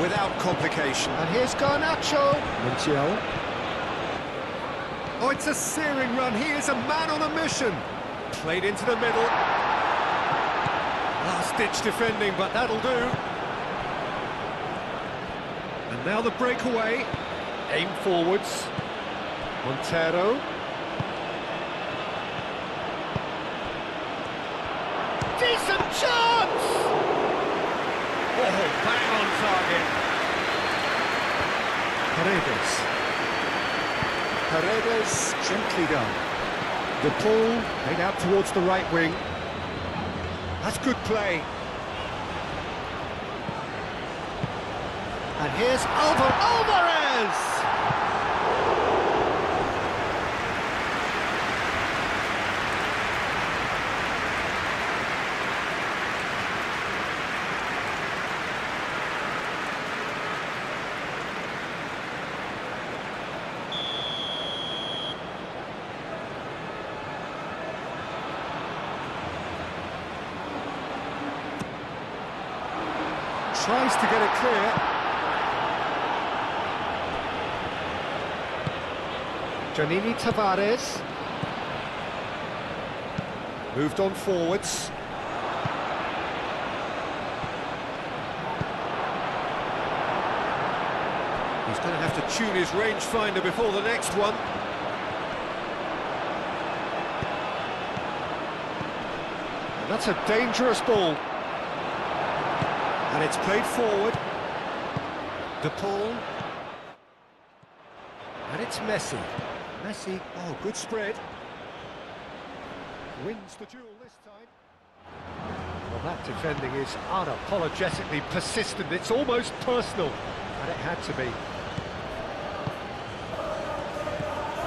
without complication. And here's Garnacho. Montiel. Oh, it's a searing run. He is a man on a mission. Played into the middle. Last-ditch defending, but that'll do. And now the breakaway. Aim forwards. Montero. Decent chance! Oh, bang on target. Paredes gently done. The ball played out towards the right wing. That's good play. And here's Alvarez! Tries to get it clear. Janini Tavares. Moved on forwards. He's going to have to tune his rangefinder before the next one. And that's a dangerous ball. And it's played forward. De Paul. And it's Messi. Messi, oh, good spread. Wins the duel this time. Well, that defending is unapologetically persistent. It's almost personal. And it had to be.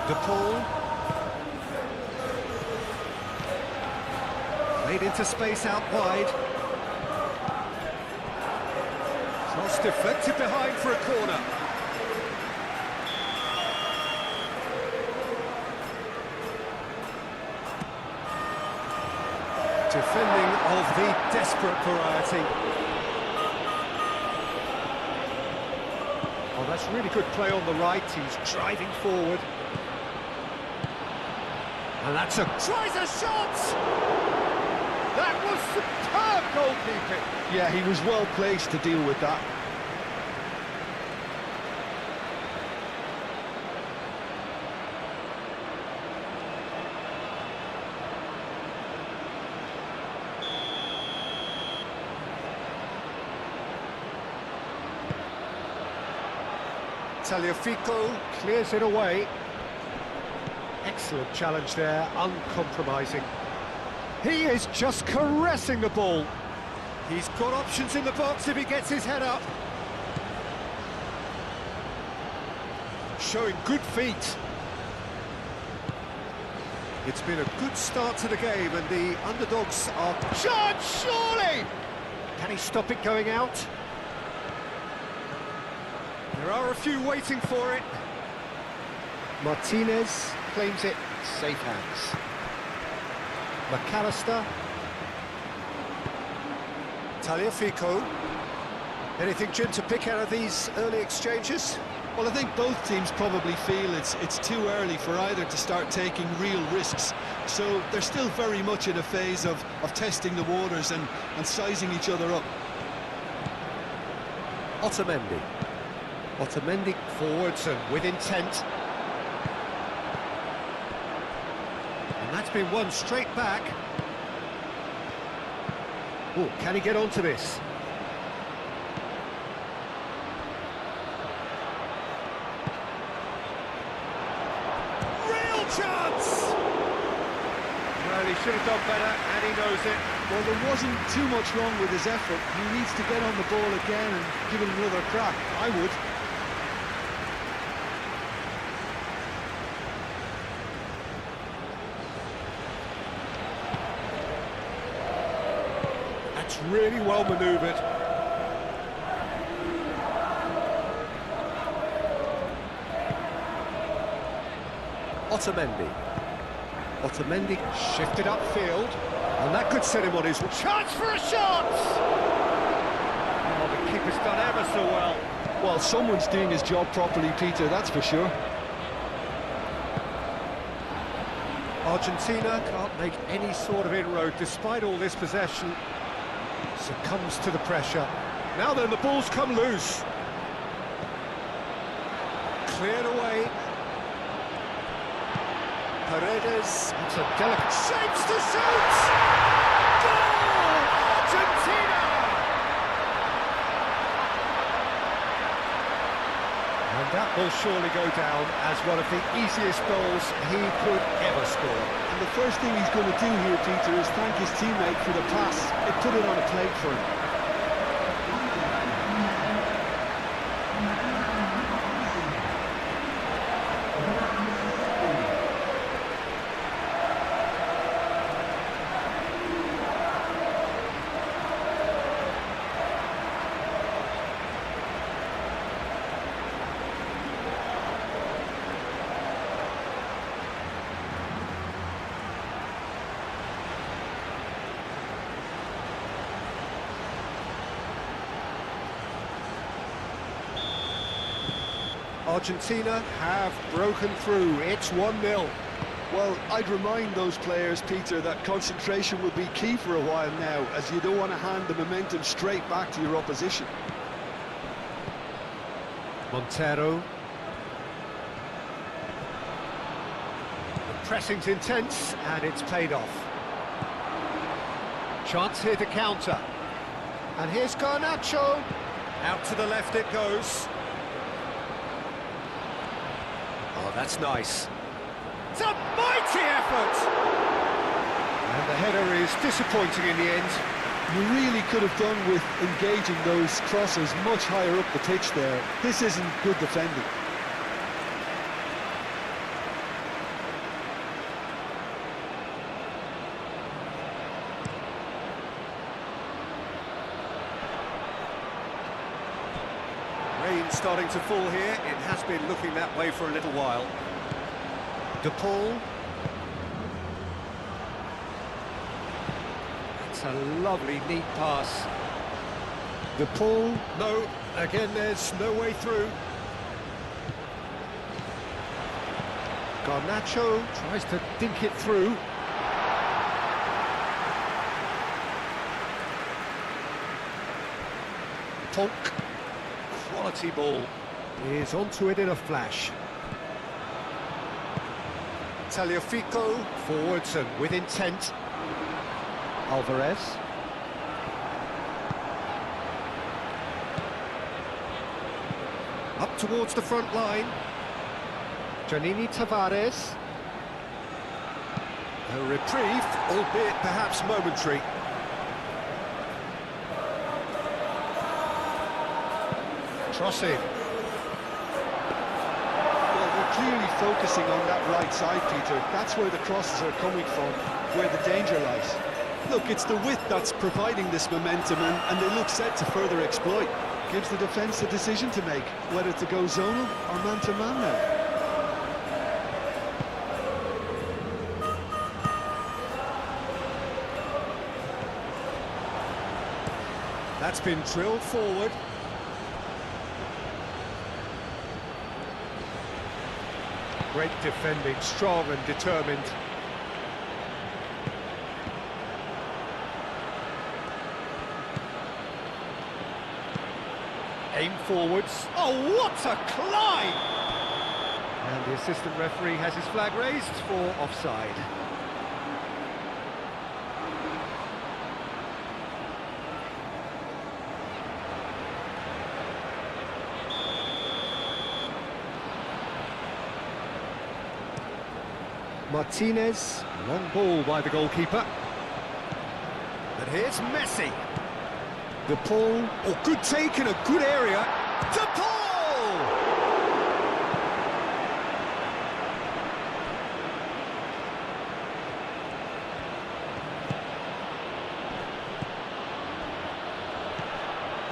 De Paul. Played into space out wide. Cross deflected behind for a corner. Defending of the desperate variety. Oh, that's really good play on the right. He's driving forward. And that's a... Tries a shot! That was superb goalkeeping. Yeah, he was well placed to deal with that. Tagliafico clears it away. Excellent challenge there, uncompromising. He is just caressing the ball. He's got options in the box if he gets his head up. Showing good feet. It's been a good start to the game and the underdogs are... Charged, surely! Can he stop it going out? There are a few waiting for it. Martinez claims it, safe hands. McAllister. Tagliafico. Anything, Jim, to pick out of these early exchanges? Well, I think both teams probably feel it's too early for either to start taking real risks. So they're still very much in a phase of testing the waters and sizing each other up. Otamendi. Otamendi forwards and with intent. And that's been won straight back. Oh, can he get onto this? Real chance! Well, he should have done better, and he knows it. Well, there wasn't too much wrong with his effort. He needs to get on the ball again and give it another crack. I would. That's really well manoeuvred. Otamendi. Otamendi shifted upfield, and that could set him on his... Chance for a shot! Oh, the keeper's done ever so well. Well, someone's doing his job properly, Peter, that's for sure. Argentina can't make any sort of inroad despite all this possession. Succumbs to the pressure. Now then, the ball's come loose. Cleared away. Paredes. It's a delicate shapes to shoot! Goal! Argentina! And that will surely go down as one of the easiest goals he could ever score. And the first thing he's going to do here, Peter, is thank his teammate for the pass. It put it on a plate for him. Argentina have broken through. It's 1-0. Well, I'd remind those players, Peter, that concentration will be key for a while now, as you don't want to hand the momentum straight back to your opposition. Montero. The pressing's intense, and it's paid off. Chance here to counter. And here's Garnacho. Out to the left it goes. Oh, that's nice. It's a mighty effort! And the header is disappointing in the end. You really could have done with engaging those crosses much higher up the pitch there. This isn't good defending. Rain starting to fall here. It has been looking that way for a little while. De Paul. It's a lovely, neat pass. De Paul. No, again, there's no way through. Garnacho tries to dink it through. Polk. Quality ball. Is onto it in a flash. Tagliafico forwards and with intent. Alvarez. Up towards the front line. Giannini Tavares. A reprieve, albeit perhaps momentary. Crossing. Well, they're clearly focusing on that right side, Peter. That's where the crosses are coming from, where the danger lies. Look, it's the width that's providing this momentum, and they look set to further exploit. Gives the defence a decision to make, whether to go zonal or man-to-man now. That's been drilled forward. Great defending, strong and determined. Aim forwards. Oh, what a climb! And the assistant referee has his flag raised for offside. Martinez, long ball by the goalkeeper. And here's Messi. De Paul, oh, good take in a good area. De Paul!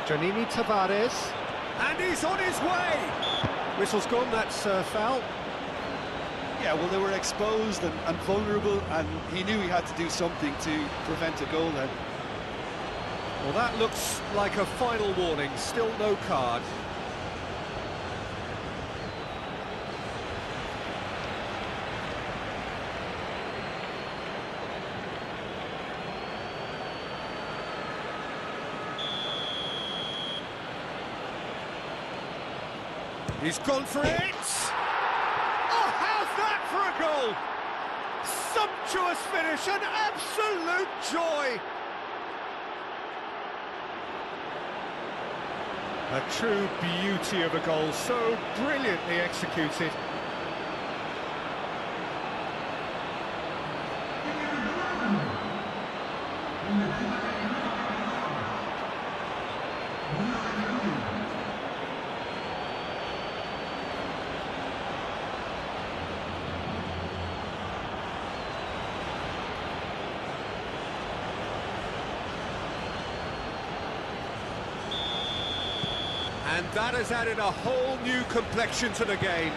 Giannini Tavares. And he's on his way! Whistle's gone, that's foul. Yeah, well, they were exposed and vulnerable, and he knew he had to do something to prevent a goal then. Well, that looks like a final warning, still no card. He's gone for it! Oh, how's that for a goal? Sumptuous finish, an absolute joy! A true beauty of a goal, so brilliantly executed. And that has added a whole new complexion to the game.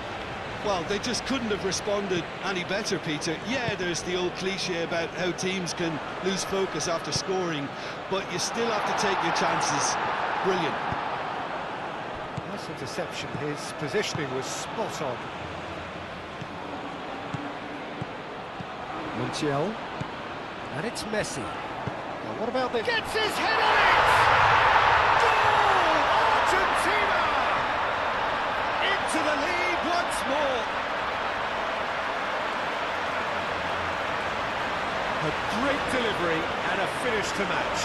Well, they just couldn't have responded any better, Peter. Yeah, there's the old cliche about how teams can lose focus after scoring, but you still have to take your chances. Brilliant. Nice interception. His positioning was spot on. Montiel. And it's Messi. Now, what about this? Gets his head on it! Goal! Argentina! Into the lead once more. A great delivery and a finish to match.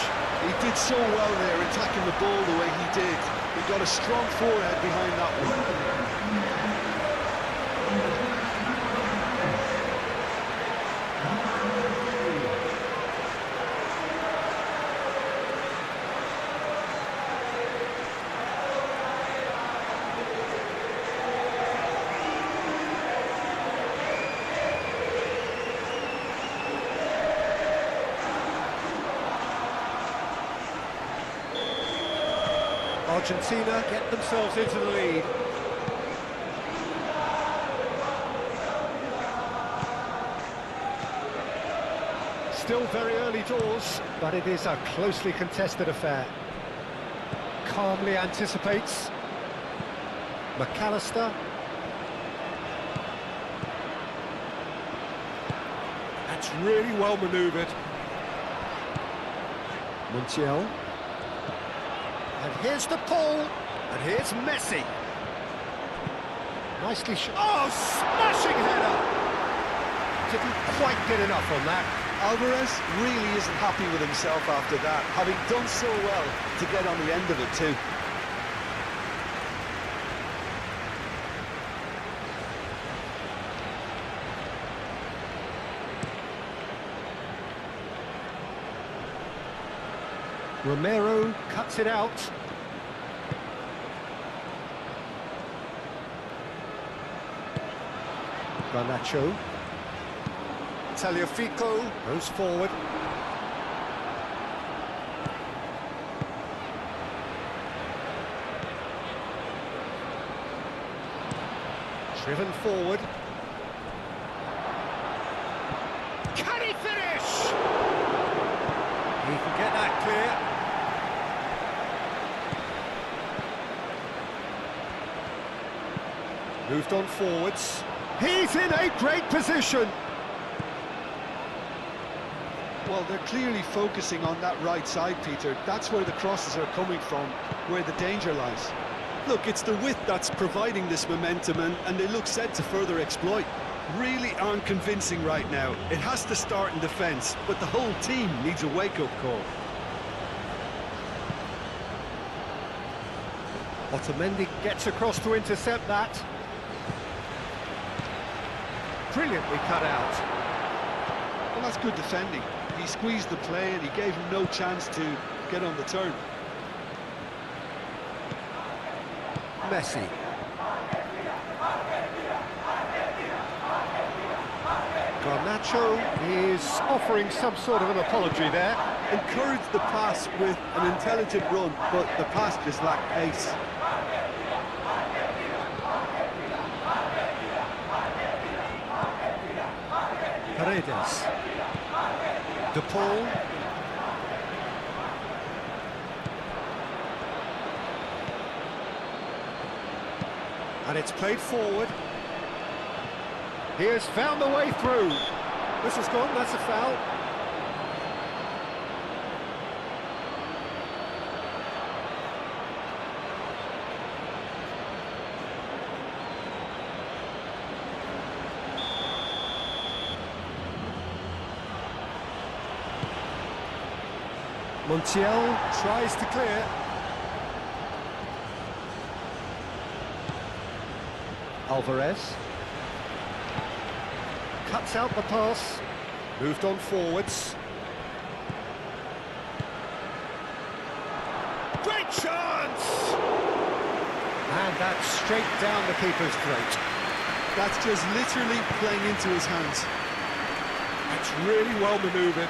He did so well there, attacking the ball the way he did. He got a strong forehead behind that one. Argentina get themselves into the lead. Still very early doors, but it is a closely contested affair. Calmly anticipates. McAllister. That's really well manoeuvred. Montiel. And here's the pull, and here's Messi. Nicely shot. Oh, smashing header! Didn't quite get enough on that. Alvarez really isn't happy with himself after that, having done so well to get on the end of it too. Romero cuts it out. Garnacho. Tagliafico goes forward. Driven forward. Can he finish? He can get that clear. Moved on forwards. He's in a great position. Well, they're clearly focusing on that right side, Peter. That's where the crosses are coming from, where the danger lies. Look, it's the width that's providing this momentum, and they look set to further exploit. Really aren't convincing right now. It has to start in defence, but the whole team needs a wake-up call. Otamendi gets across to intercept that. Brilliantly cut out. Well, that's good defending. He squeezed the play and he gave him no chance to get on the turn. Messi. Garnacho is offering some sort of an apology there. Encouraged the pass with an intelligent run, but the pass just lacked pace. Paredes. De Paul. And it's played forward. He has found the way through. This has gone, that's a foul. Montiel tries to clear. Alvarez. Cuts out the pass. Moved on forwards. Great chance! And that's straight down the keeper's throat. That's just literally playing into his hands. That's really well manoeuvred.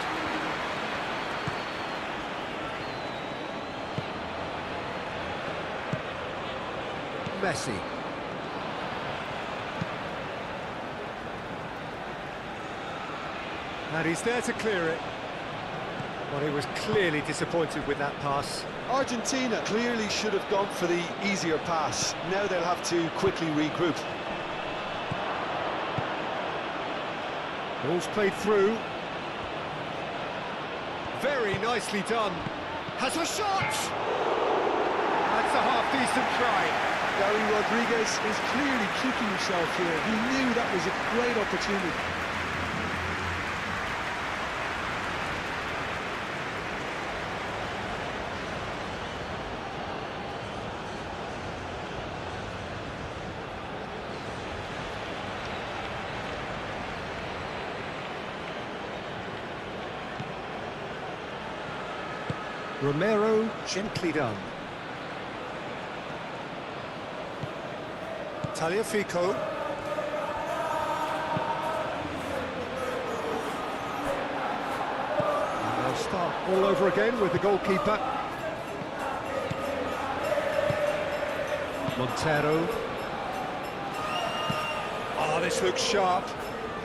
Messi. And he's there to clear it. Well, he was clearly disappointed with that pass. Argentina clearly should have gone for the easier pass. Now they'll have to quickly regroup. Ball's played through. Very nicely done. Has a shot! That's a half-decent try. Gary Rodriguez is clearly kicking himself here. He knew that was a great opportunity. Romero, gently done. Tagliafico. And they'll start all over again with the goalkeeper. Montero. Oh, this looks sharp.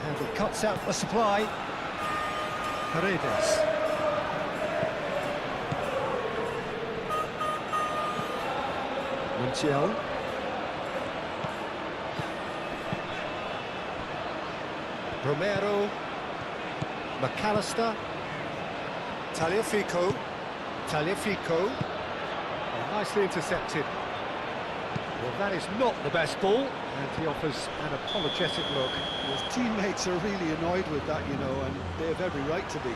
And he cuts out the supply. Paredes. Montiel. Romero. McAllister. Tagliafico. Tagliafico. Oh, nicely intercepted. Well, that is not the best ball, and he offers an apologetic look. His teammates are really annoyed with that, you know, and they have every right to be.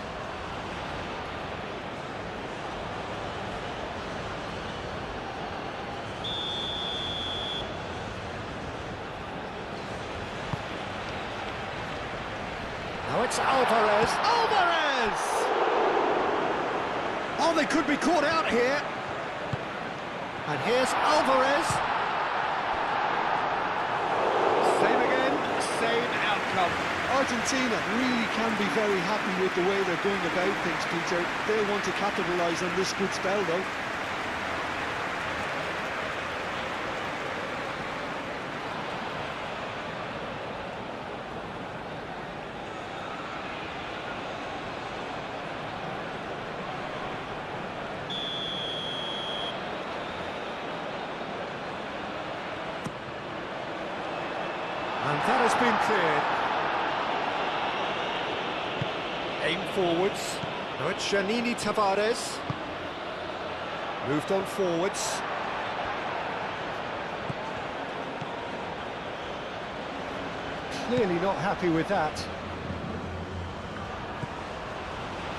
Now it's Alvarez. Alvarez! Oh, they could be caught out here. And here's Alvarez. Same again, same outcome. Argentina really can be very happy with the way they're going about things, Peter. They want to capitalise on this good spell, though. And that has been cleared. Aim forwards. Now it's Janini Tavares. Moved on forwards. Clearly not happy with that.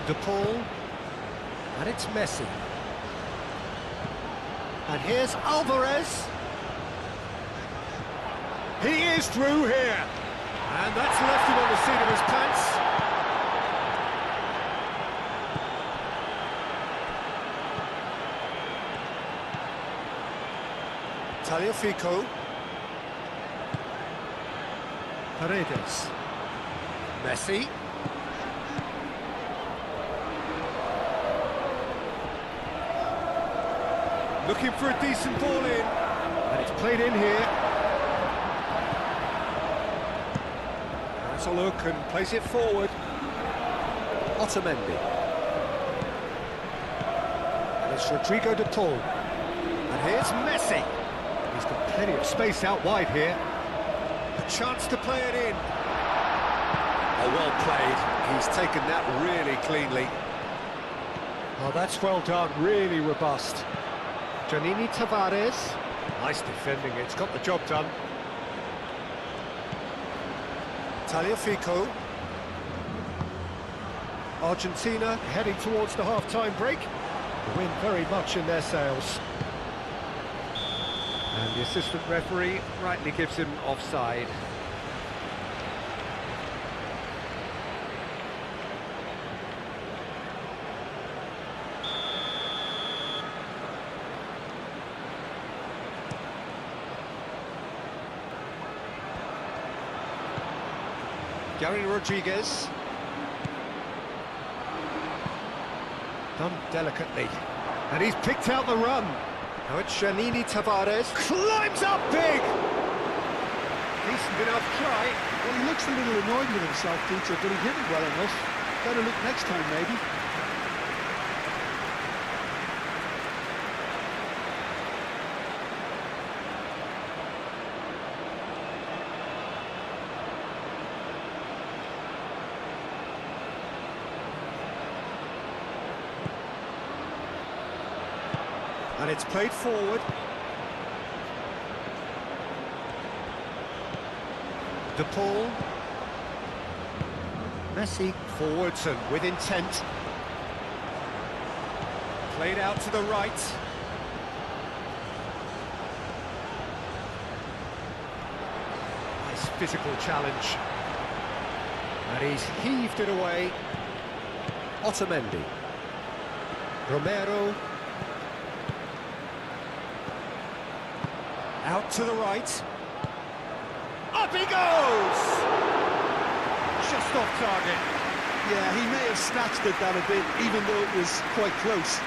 De Paul. And it's Messi. And here's Alvarez. He is through here. And that's left him on the seat of his pants. Tagliafico. Paredes. Messi. Looking for a decent ball in. And it's played in here. Has a look and plays it forward. Otamendi. And it's Rodrigo de Paul. And here's Messi. He's got plenty of space out wide here. A chance to play it in. Oh, well played. He's taken that really cleanly. Oh, that's well done. Really robust. Janini Tavares. Nice defending. It's got the job done. Tagliafico. Argentina heading towards the half-time break. The wind very much in their sails. And the assistant referee rightly gives him offside. Gary Rodriguez. Done delicately. And he's picked out the run. Now it's Janini Tavares. Climbs up big! Decent enough try. Well, he looks a little annoyed with himself, Peter, but he hit it well enough. Better look next time, maybe. And it's played forward. De Paul. Messi forwards and with intent. Played out to the right. Nice physical challenge. And he's heaved it away. Otamendi. Romero. Out to the right. Up he goes! Just off target. Yeah, he may have snatched at that a bit, even though it was quite close.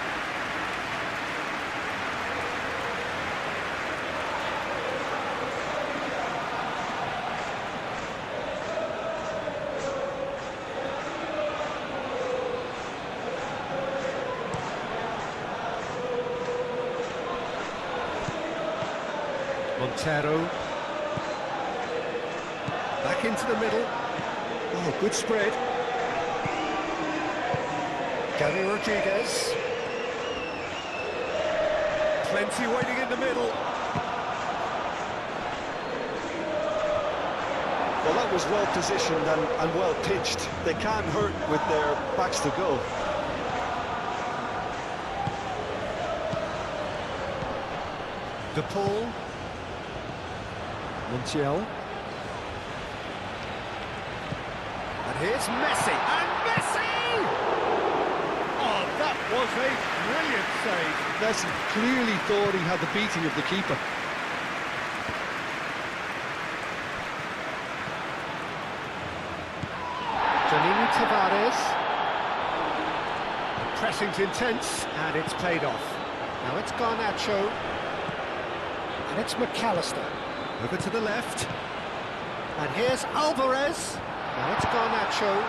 Montero. Back into the middle. Oh, good spread. Gary Rodriguez. Plenty waiting in the middle. Well, that was well positioned and well pitched. They can't hurt with their backs to goal. De Paul. Montiel. And here's Messi. And Messi! Oh, that was a brilliant save. Messi clearly thought he had the beating of the keeper. Janini Tavares. The pressing's intense, and it's played off. Now it's Garnacho. And it's McAllister. Over to the left. And here's Alvarez. Now it's Garnacho.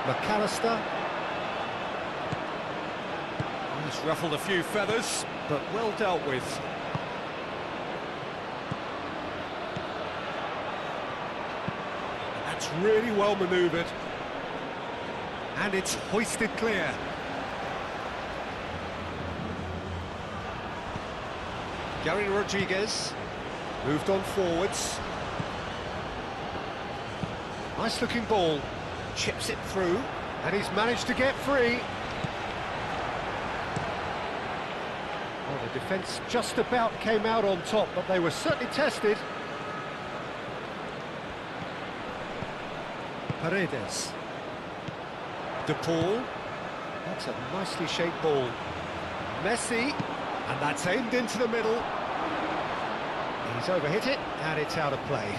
McAllister. He's ruffled a few feathers, but well dealt with. That's really well manoeuvred. And it's hoisted clear. Gary Rodriguez moved on forwards. Nice looking ball. Chips it through, and he's managed to get free. Well, the defence just about came out on top, but they were certainly tested. Paredes. De Paul. That's a nicely shaped ball. Messi. And that's aimed into the middle. He's overhit it, and it's out of play.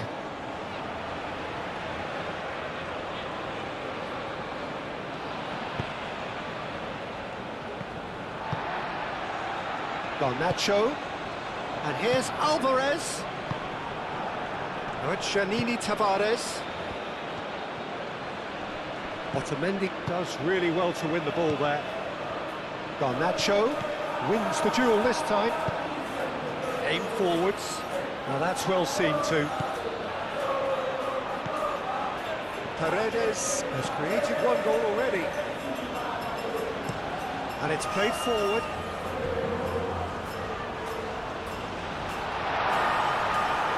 Garnacho. And here's Alvarez. Now it's Janini Tavares. Otamendi does really well to win the ball there. Garnacho wins the duel this time. Aim forwards. Now that's well seen too. Paredes has created one goal already. And it's played forward.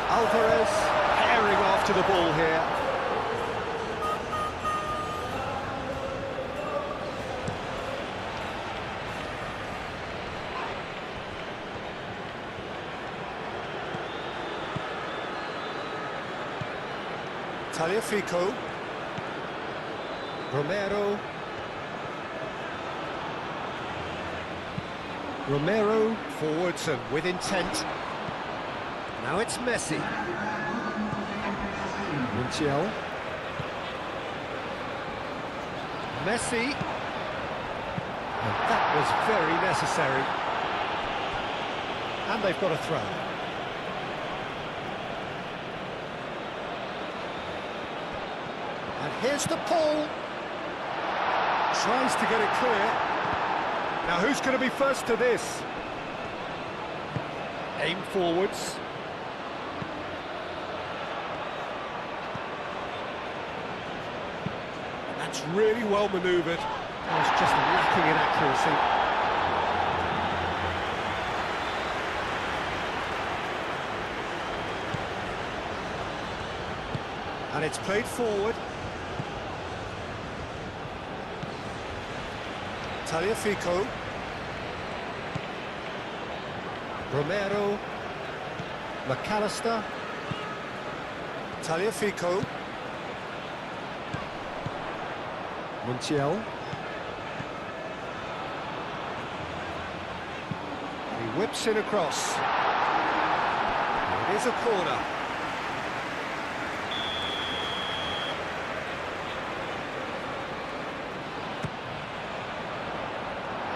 Alvarez herring after the ball here. Tagliafico. Romero forwards and with intent. Now it's Messi. Montiel. Messi. And that was very necessary. And they've got a throw. And here's the pull. Tries to get it clear. Now who's going to be first to this? Aim forwards. That's really well manoeuvred. It's just lacking in accuracy. And it's played forward. Tagliafico. Romero. McAllister. Tagliafico. Montiel. He whips it across. It is a corner.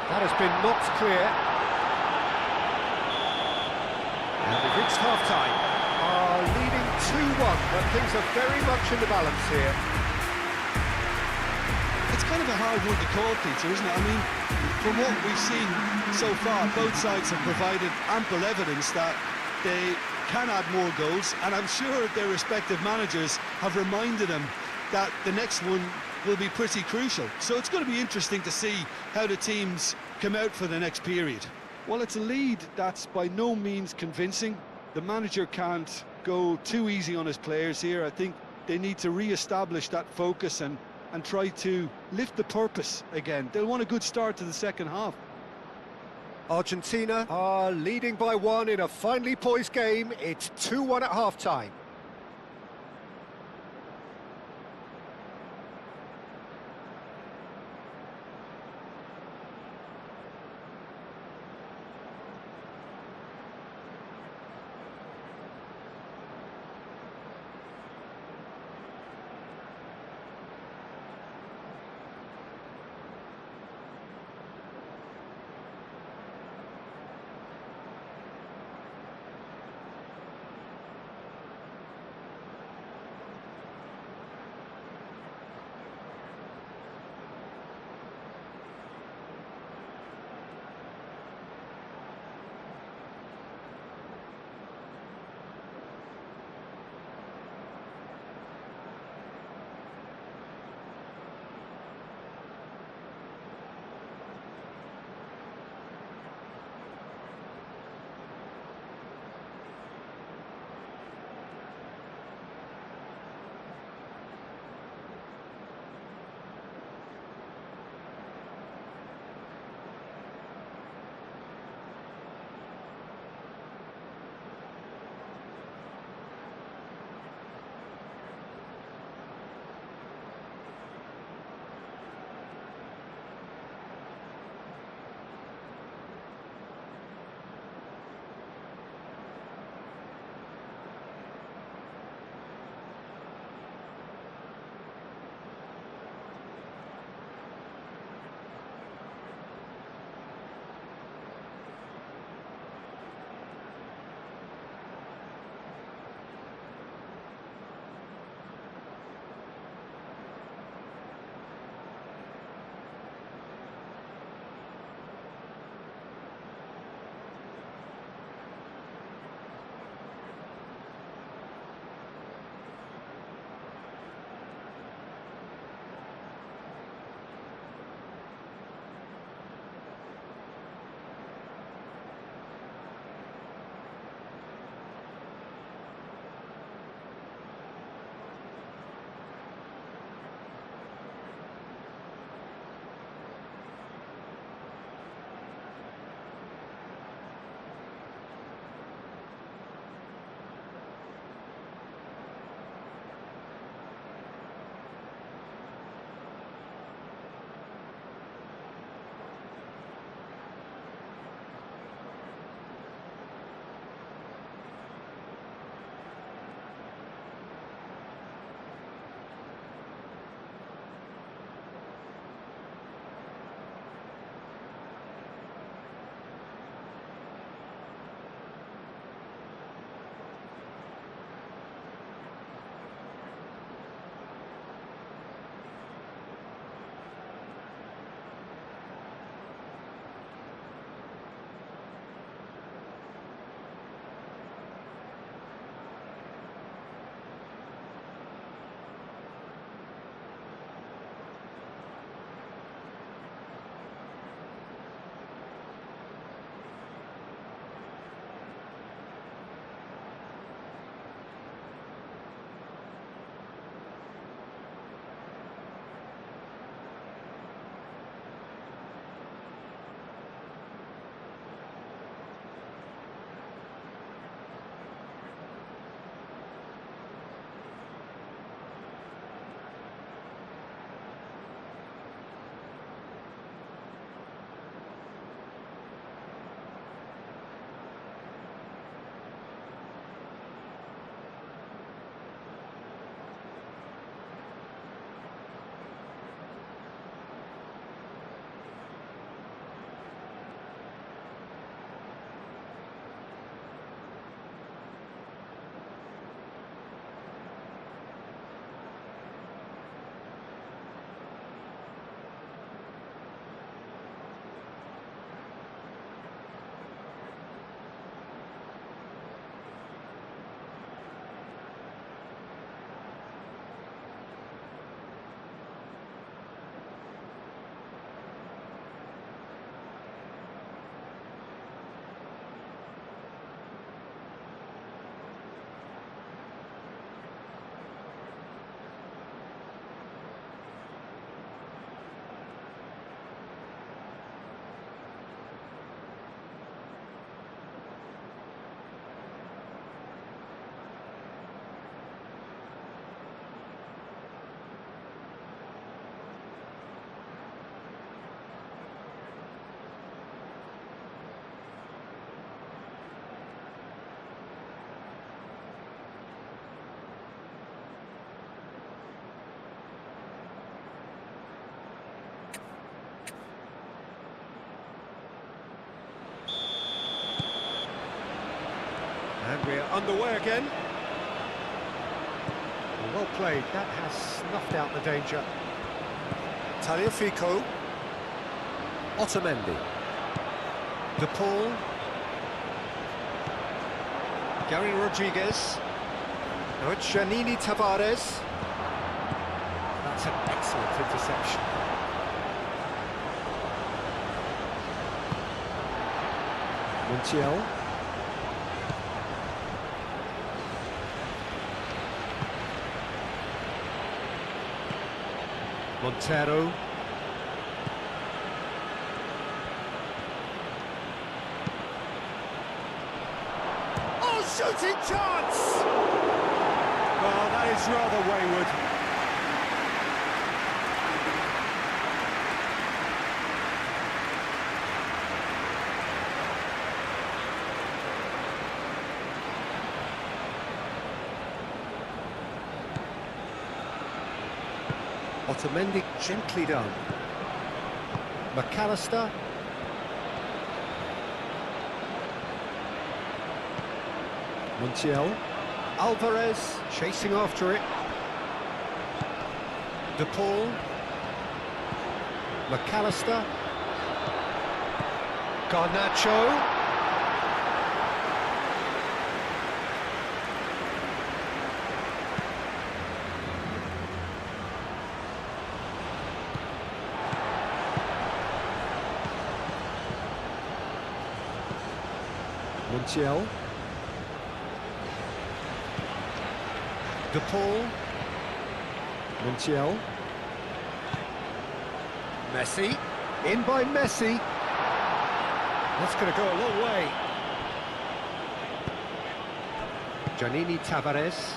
That has been knocked clear. And we've reached half-time. Leading 2-1, but things are very much in the balance here. It's kind of a hard one to call, Peter, isn't it? I mean, from what we've seen so far, both sides have provided ample evidence that they can add more goals, and I'm sure their respective managers have reminded them that the next one will be pretty crucial. So it's going to be interesting to see how the teams come out for the next period. Well, it's a lead that's by no means convincing. The manager can't go too easy on his players here. I think they need to re-establish that focus and try to lift the purpose again. They'll want a good start to the second half. Argentina are leading by 1 in a finely poised game. It's 2-1 at half-time. underway again. Well played, that has snuffed out the danger. Tagliafico. Otamendi. De Paul. Gary Rodriguez. Now it's Giannini Tavares. That's an excellent interception. Montiel. Montero. Oh, shooting chance! Well, that is rather wayward. Otamendi gently done. McAllister. Montiel. Alvarez chasing after it. De Paul. McAllister. Garnacho. Montiel. De Paul. Montiel. Messi. In by Messi. That's going to go a long way. Giannini Tavares.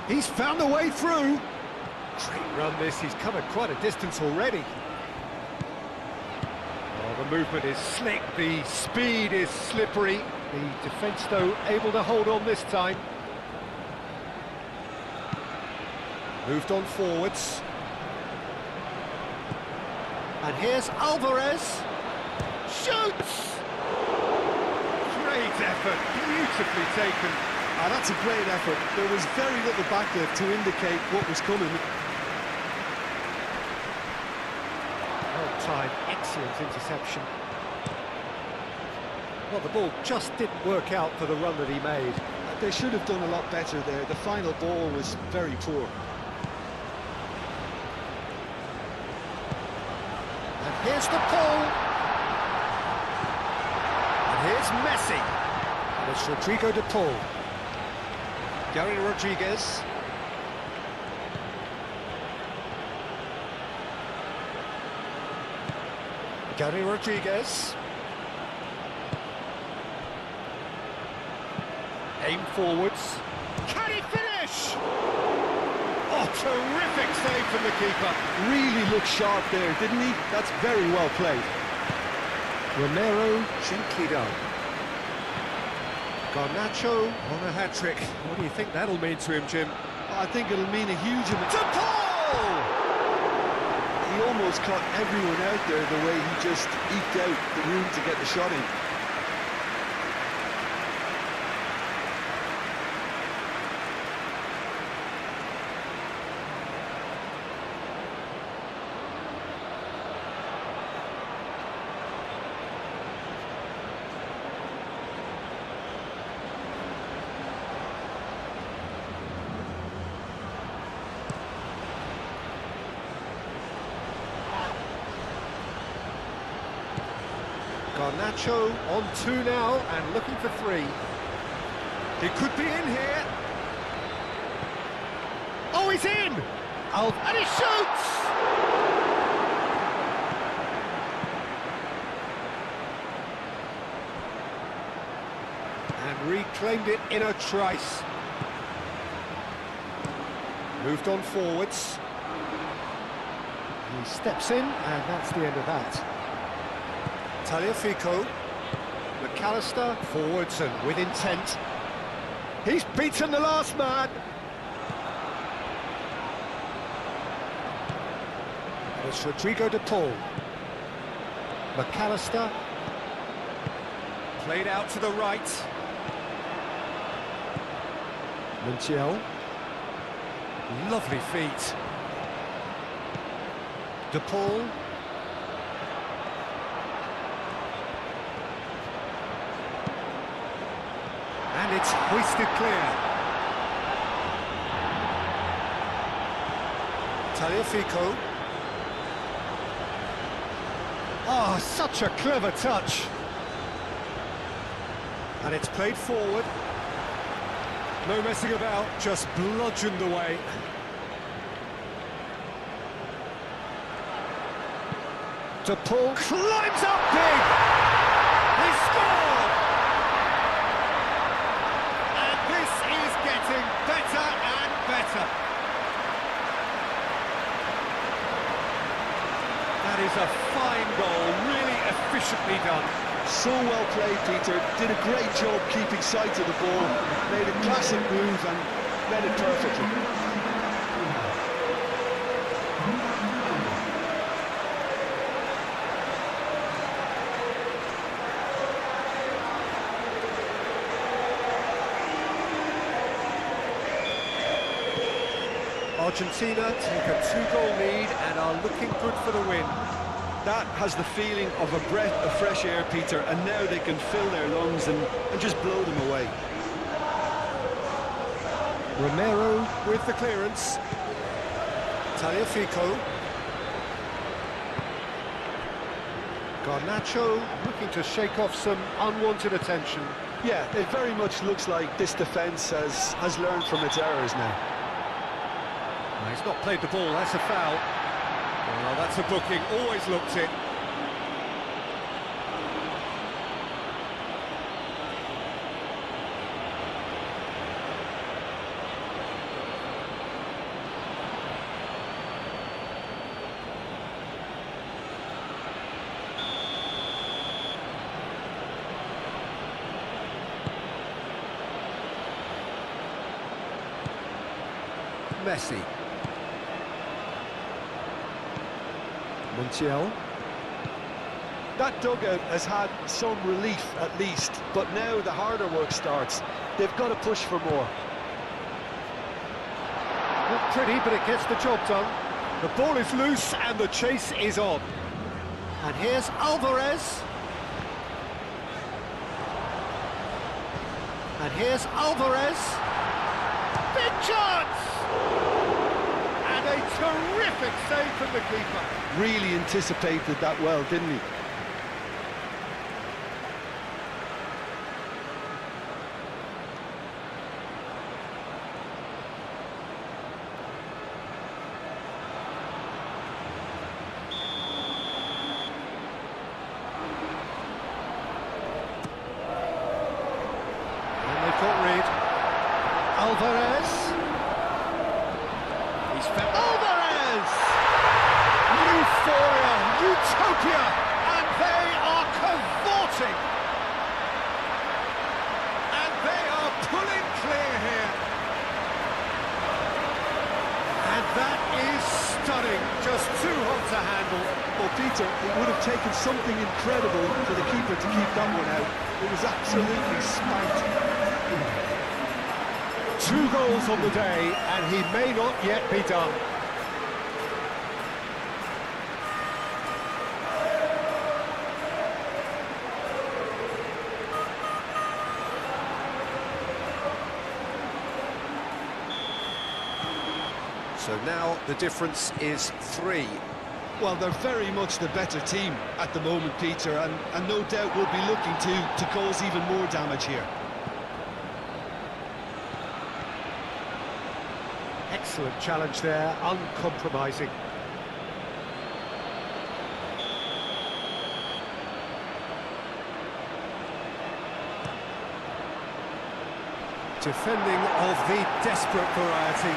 He's found a way through. Great run this, he's covered quite a distance already. Oh, the movement is slick, the speed is slippery. The defence, though, able to hold on this time. Moved on forwards. And here's Alvarez. Shoots! Great effort, beautifully taken. Ah, that's a great effort. There was very little backlift to indicate what was coming. Well timed, excellent interception. Well, the ball just didn't work out for the run that he made. They should have done a lot better there. The final ball was very poor. And here's the Paul. And here's Messi. And it's Rodrigo de Paul. Gary Rodriguez. Gary Rodriguez. Aim forwards. Can he finish? Oh, terrific save from the keeper. Really looked sharp there, didn't he? That's very well played. Romero, gently done. Garnacho on a hat-trick. What do you think that'll mean to him, Jim? I think it'll mean a huge amount. De Paul! He almost caught everyone out there the way he just eked out the room to get the shot in. Garnacho on 2 now and looking for 3. He could be in here. Oh, he's in! And he shoots! And reclaimed it in a trice. Moved on forwards. He steps in, and that's the end of that. Tagliafico, McAllister, forwards and with intent. He's beaten the last man. It's Rodrigo de Paul. McAllister. Played out to the right. Montiel. Lovely feet. De Paul. And it's hoisted clear. Tagliafico. Oh, such a clever touch. And it's played forward. No messing about, just bludgeoned away. De Paul climbs up big. He scored. And this is getting better and better. That is a fine goal, really efficiently done. So well played, Peter. Did a great job keeping sight of the ball. Made a classic move and read it perfectly. Argentina take a 2-goal lead and are looking good for the win. That has the feeling of a breath of fresh air, Peter, and now they can fill their lungs and just blow them away. Romero with the clearance. Tagliafico. Garnacho looking to shake off some unwanted attention. Yeah, it very much looks like this defence has learned from its errors now. He's not played the ball, that's a foul. Well, that's a booking, always looked it. Messi. Montiel. That dugout has had some relief at least, but now the harder work starts. They've got to push for more. Not pretty, but it gets the job done. The ball is loose and the chase is on. And here's Alvarez. And here's Alvarez. Big chance! And a terrific save from the keeper. Really anticipated that well, didn't he? And they've got rid. Alvarez. He's found Alvarez! Euphoria, utopia, and they are cavorting. And they are pulling clear here. And that is stunning, just too hot to handle. Well, Peter, it would have taken something incredible for the keeper to keep that one out. It was absolutely spanked. 2 goals on the day, and he may not yet be done. So now the difference is 3. Well, they're very much the better team at the moment, Peter, and no doubt will be looking to cause even more damage here. Excellent challenge there, uncompromising. Defending of the desperate variety.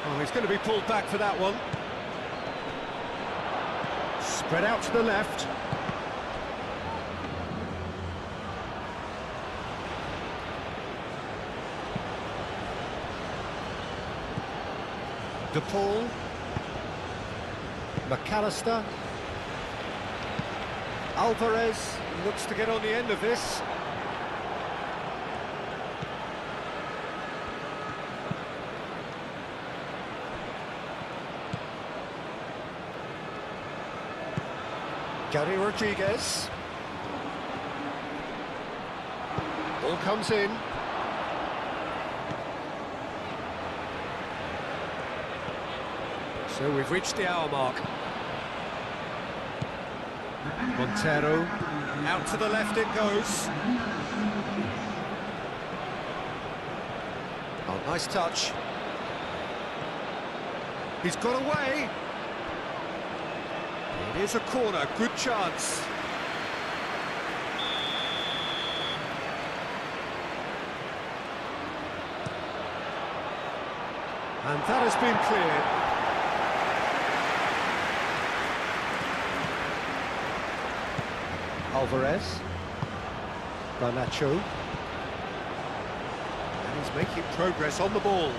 Oh, he's going to be pulled back for that one. Spread out to the left. De Paul. McAllister. Alvarez looks to get on the end of this. Gary Rodriguez. Ball comes in. So we've reached the hour mark. Montero, out to the left it goes. Oh, nice touch. He's got away. It is a corner, good chance. And that has been cleared. Alvarez, Garnacho, and he's making progress on the ball.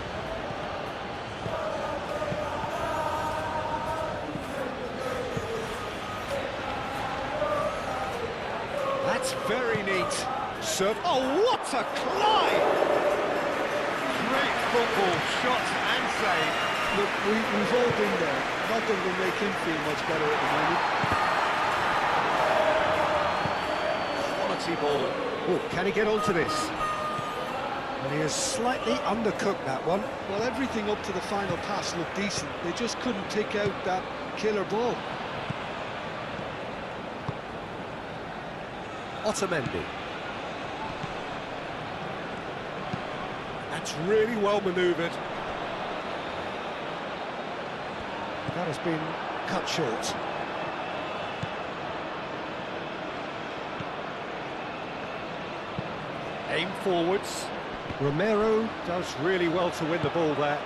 That's very neat. Serve. Oh, what a climb! Great football, shot and save. Look, we've all been there. Nothing will make him feel much better at the moment. Ball. Oh, can he get onto this? And he has slightly undercooked that one. Well, everything up to the final pass looked decent. They just couldn't take out that killer ball. Otamendi. That's really well manoeuvred. That has been cut short. Aim forwards. Romero does really well to win the ball there.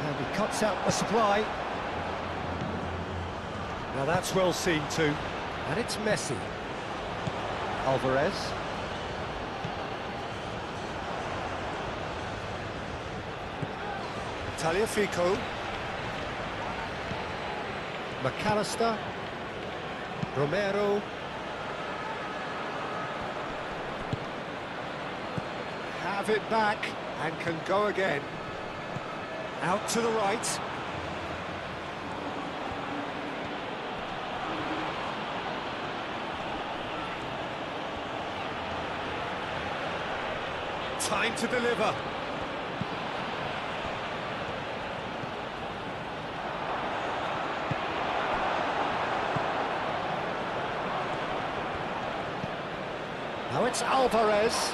And he cuts out the supply. Now that's well seen too. And it's Messi. Alvarez. Tagliafico. McAllister. Romero. Have it back and can go again. Out to the right. Time to deliver. Now it's Alvarez.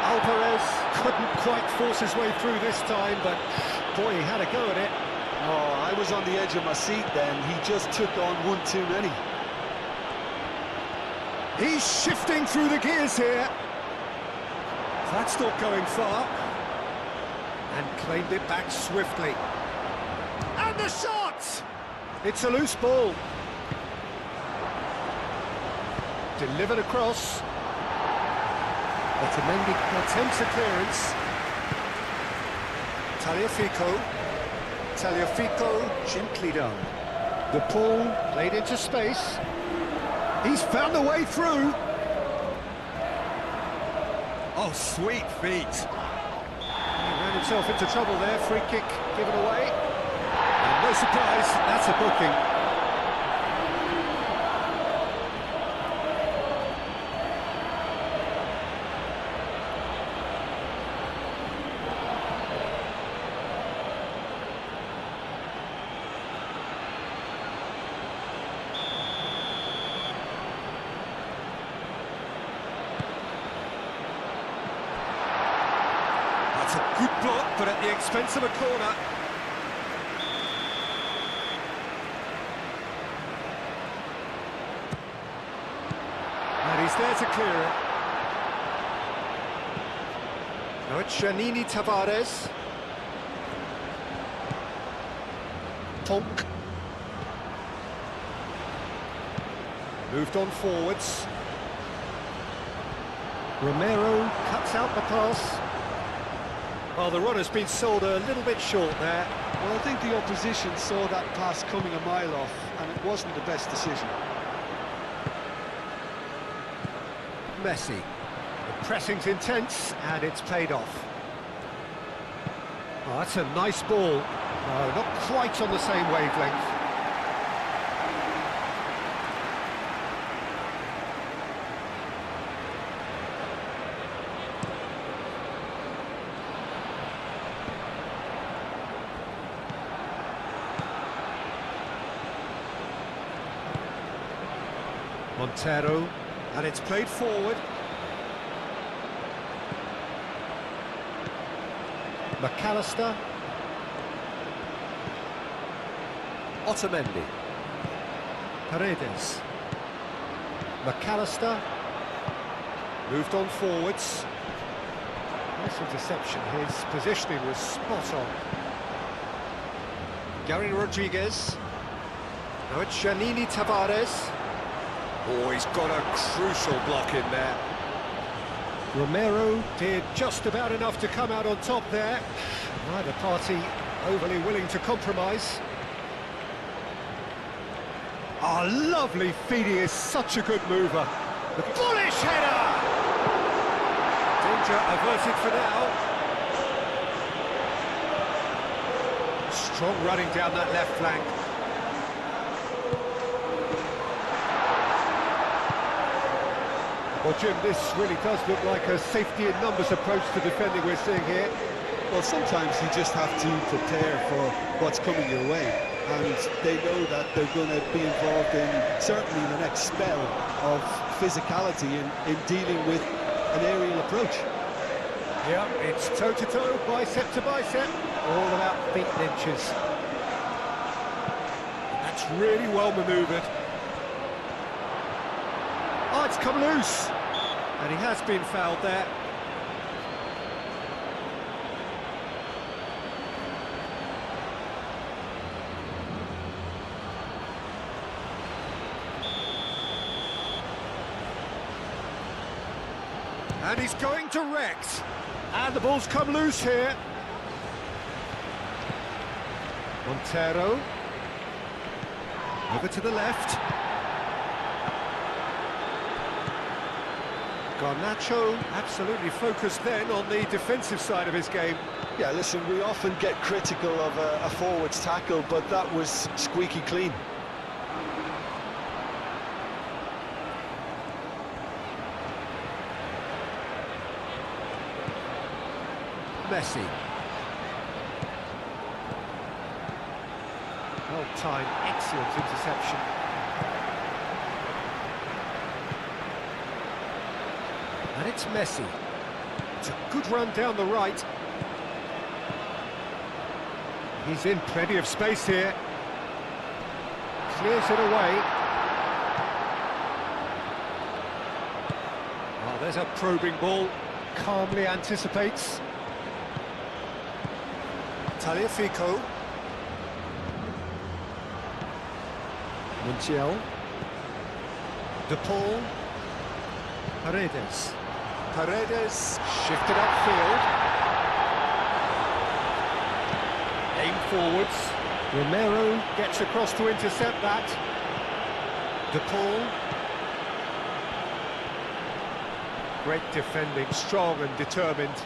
Alvarez couldn't quite force his way through this time, but boy, he had a go at it. Oh, I was on the edge of my seat then. He just took on one too many. He's shifting through the gears here. That's not going far. And claimed it back swiftly. And the shot! It's a loose ball. Delivered across. Otamendi attempts a clearance. Tagliafico gently done. The ball played into space. He's found a way through. Oh, sweet feet. He ran himself into trouble there. Free kick given away. And no surprise, that's a booking. That's a good block, but at the expense of a corner. And he's there to clear it. Now it's Janini Tavares. Tonk. Moved on forwards. Romero cuts out the pass. Well, the run has been sold a little bit short there. Well, I think the opposition saw that pass coming a mile off, and it wasn't the best decision. Messi. The pressing's intense, and it's paid off. Oh, that's a nice ball. Not quite on the same wavelength. Montero, and it's played forward. McAllister. Otamendi. Paredes. McAllister. Moved on forwards. Nice interception. His positioning was spot on. Gary Rodriguez. Now it's Janini Tavares. Oh, he's got a crucial block in there. Romero did just about enough to come out on top there. Neither party overly willing to compromise. Oh, lovely feed. He is such a good mover. The bullish header! Danger averted for now. Strong running down that left flank. Well, Jim, this really does look like a safety in numbers approach to defending we're seeing here. Well, sometimes you just have to prepare for what's coming your way, and they know that they're going to be involved in certainly the next spell of physicality in dealing with an aerial approach. Yeah, it's toe-to-toe, bicep to bicep, all about feet and inches. That's really well manoeuvred. Oh, it's come loose, and he has been fouled there. And he's going direct, and the ball's come loose here. Montero, over to the left. Garnacho absolutely focused then on the defensive side of his game. Yeah, listen, we often get critical of a forward's tackle, but that was squeaky clean. Messi. Well-timed, excellent interception. And it's Messi. It's a good run down the right. He's in plenty of space here. Clears it away. Oh, there's a probing ball. Calmly anticipates. Taliafico. Montiel. De Paul. Paredes. Paredes shifted upfield. Aim forwards. Romero gets across to intercept that. De Paul. Great defending, strong and determined.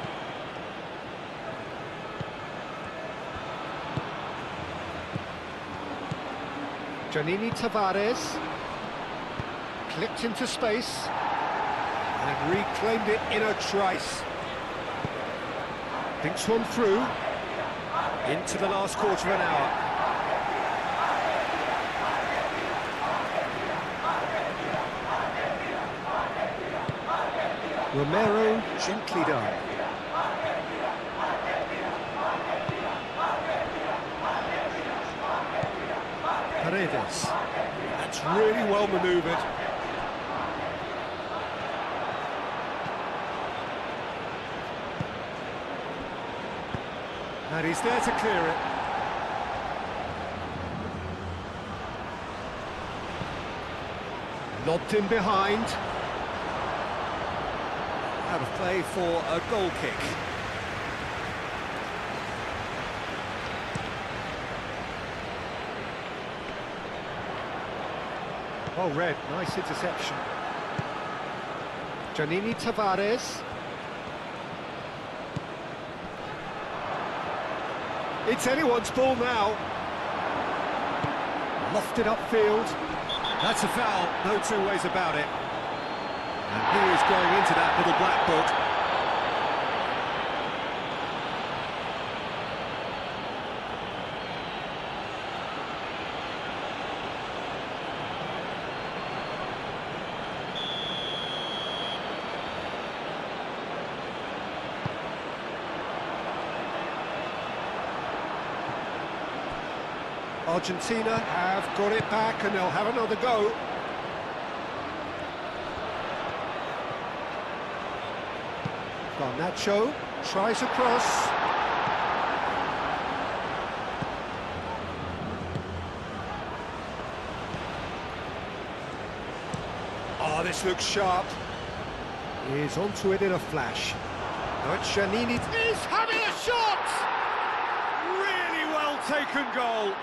Janini Tavares. Clipped into space. And reclaimed it in a trice. Thinks one through. Into the last quarter of an hour. Romero, gently done. Paredes. That's really well manoeuvred. And he's there to clear it. Lobbed in behind. Out of play for a goal kick. Well read, nice interception. Giannini Tavares. It's anyone's ball now. Lofted upfield. That's a foul, no two ways about it. And he is going into that little black book. Argentina have got it back and they'll have another go. Garnacho tries a cross. Oh, this looks sharp. He's onto it in a flash. Now it's Giannini. He's having a shot! Really well taken goal.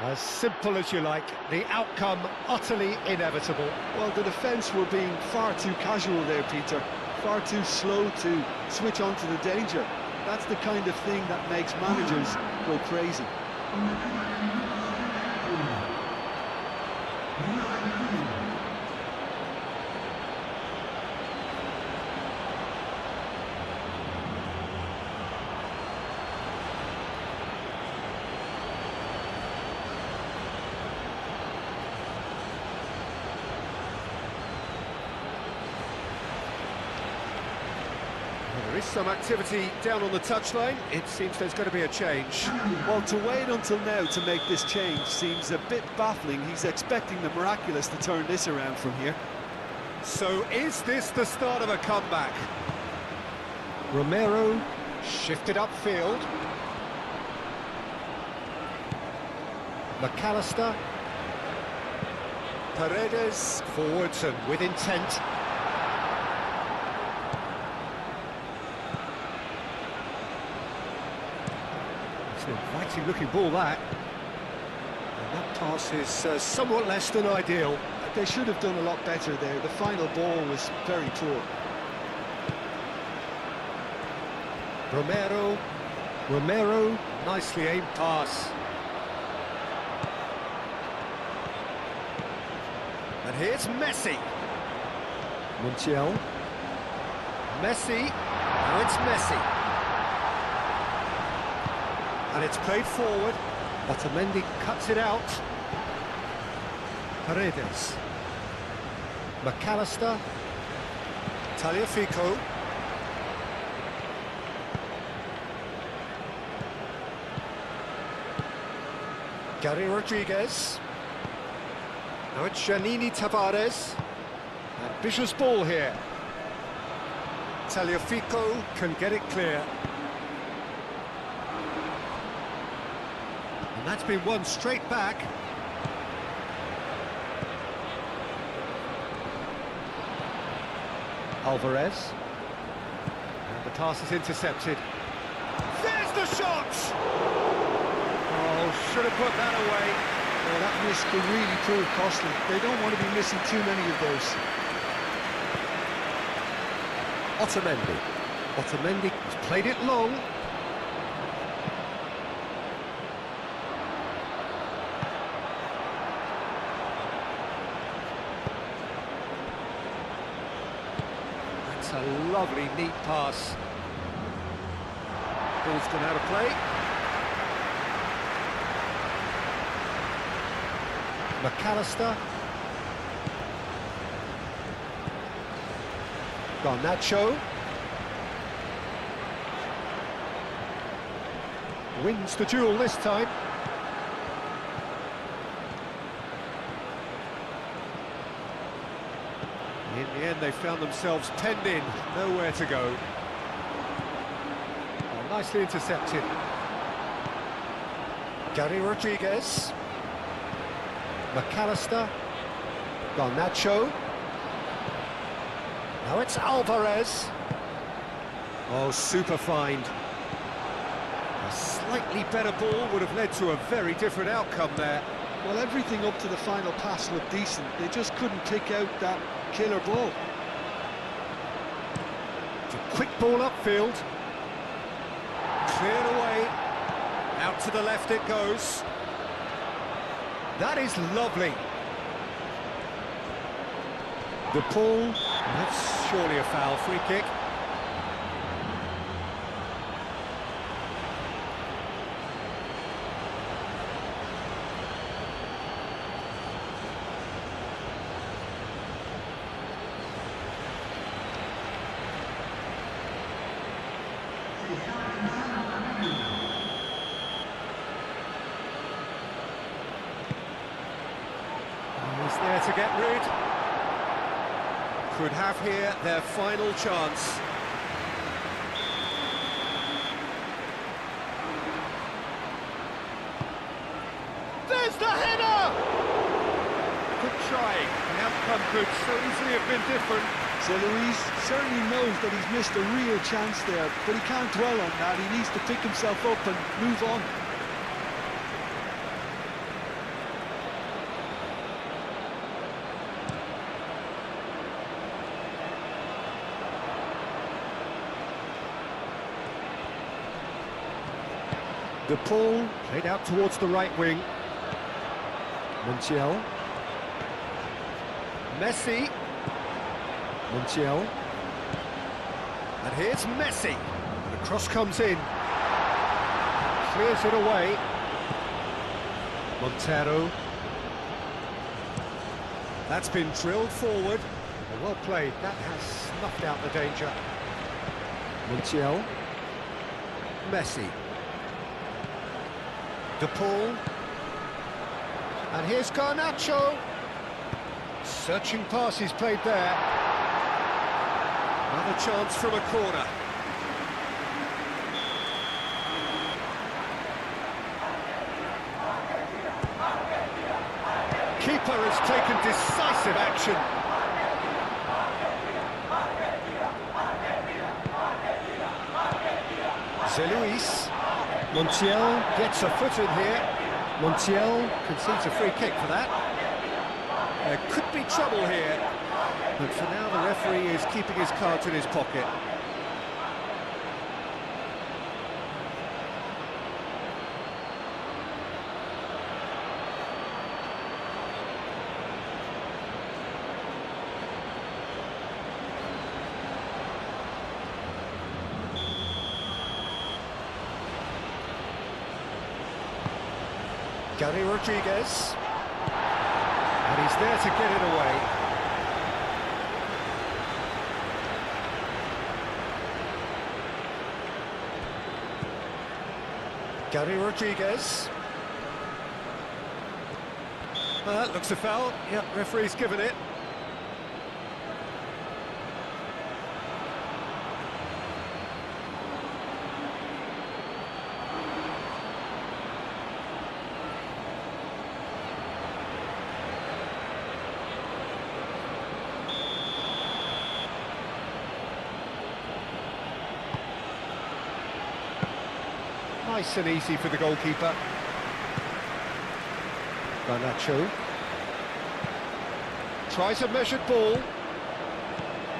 As simple as you like, the outcome utterly inevitable. Well, the defence were being far too casual there, Peter. Far too slow to switch on to the danger. That's the kind of thing that makes managers go crazy. There is some activity down on the touchline. It seems there's going to be a change. Well, to wait until now to make this change seems a bit baffling. He's expecting the miraculous to turn this around from here. So is this the start of a comeback? Romero shifted upfield. McAllister. Paredes forwards and with intent. It's an inviting looking ball, that. And that pass is somewhat less than ideal. They should have done a lot better there. The final ball was very poor. Romero, nicely aimed pass. And here's Messi. Montiel. Messi. Now it's Messi. And it's played forward. Otamendi cuts it out. Paredes. McAllister. Tagliafico. Gary Rodriguez. Now it's Giannini Tavares. Ambitious ball here. Tagliafico can get it clear. And that's been won straight back. Alvarez. And the pass is intercepted. There's the shot! Oh, should have put that away. Well, that miss could really prove costly. They don't want to be missing too many of those. Otamendi has played it long. That's a lovely, neat pass. Ball's gone out of play. McAllister. Garnacho. Wins the duel this time. In the end, they found themselves penned in, nowhere to go. Oh, nicely intercepted. Gary Rodriguez. McAllister. Garnacho. Now it's Alvarez. Oh, super find. A slightly better ball would have led to a very different outcome there. Well, everything up to the final pass looked decent. They just couldn't pick out that killer ball. It's a quick ball upfield. Cleared away. Out to the left it goes. That is lovely. The ball. That's surely a foul. Free kick. He's there to get rid. Could have here their final chance. There's the header! Good try. The outcome could so easily have been different. So Luis certainly knows that he's missed a real chance there, but he can't dwell on that. He needs to pick himself up and move on. The ball played out towards the right wing. Montiel. Messi. Montiel. And here's Messi. And the cross comes in. Clears it away. Montero. That's been drilled forward. Well played. That has snuffed out the danger. Montiel. Messi. De Paul. And here's Garnacho. Searching pass he's played there. Another chance from a corner. Keeper has taken decisive action. Zeluis. Montiel gets a foot in here. Montiel concedes a free kick for that. There could be trouble here, but for now the referee is keeping his cards in his pocket. Gary Rodriguez, and he's there to get it away. Gary Rodriguez. That looks a foul. Yep, referee's given it. Nice and easy for the goalkeeper. Garnacho. Tries a measured ball.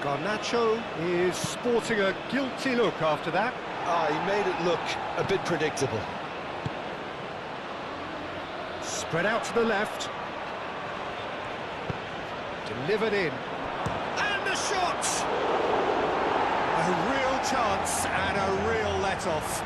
Garnacho is sporting a guilty look after that. He made it look a bit predictable. Spread out to the left. Delivered in. And the shot! A real chance and a real let-off.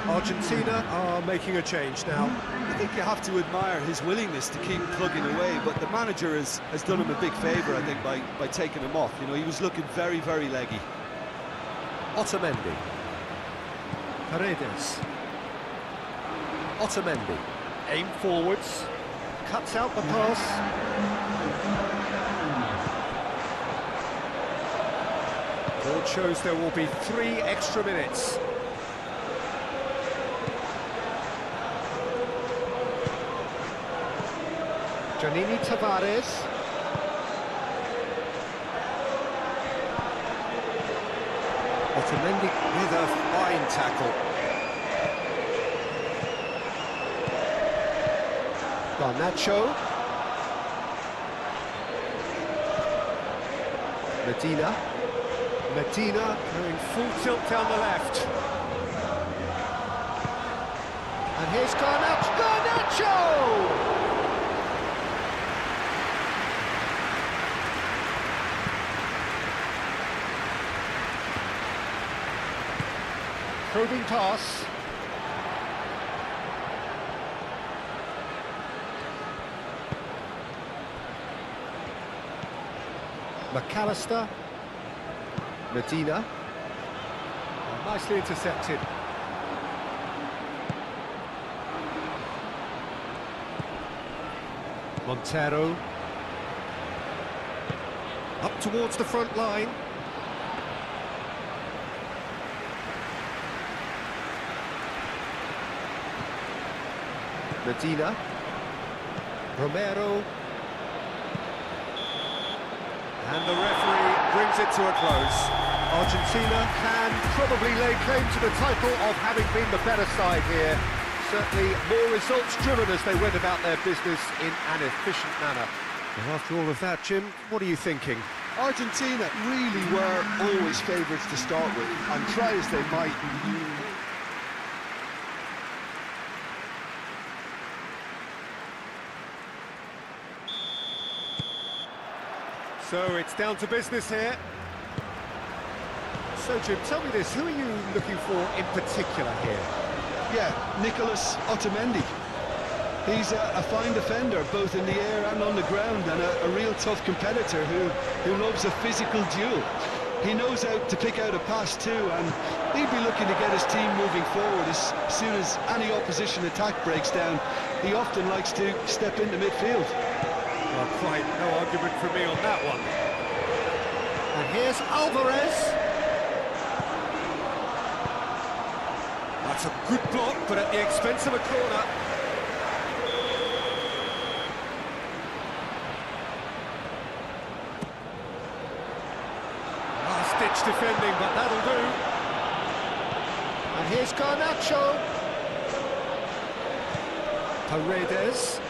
Argentina are making a change now. I think you have to admire his willingness to keep plugging away, but the manager has done him a big favour, I think, by taking him off. You know, he was looking very, very leggy. Otamendi. Paredes. Otamendi. Aim forwards. Cuts out the pass. Board shows there will be 3 extra minutes. Giannini Tavares. Otamendi with a fine tackle. Garnacho. Medina going full tilt down the left. And here's Garnacho! Probing pass. McAllister. Medina. Oh, nicely intercepted. Montero. Up towards the front line. Medina. Romero. And the referee brings it to a close. Argentina can probably lay claim to the title of having been the better side here. Certainly more results-driven as they went about their business in an efficient manner. And after all of that, Jim, what are you thinking? Argentina really were always favourites to start with, and try as they might. So it's down to business here. So Jim, tell me this, who are you looking for in particular here? Yeah, Nicolas Otamendi. He's a fine defender, both in the air and on the ground, and a real tough competitor who loves a physical duel. He knows how to pick out a pass too, and he'd be looking to get his team moving forward as soon as any opposition attack breaks down. He often likes to step into midfield. Well, quite no argument for me on that one. And here's Alvarez. That's a good block, but at the expense of a corner. Last-ditch defending, but that'll do. And here's Garnacho. Paredes.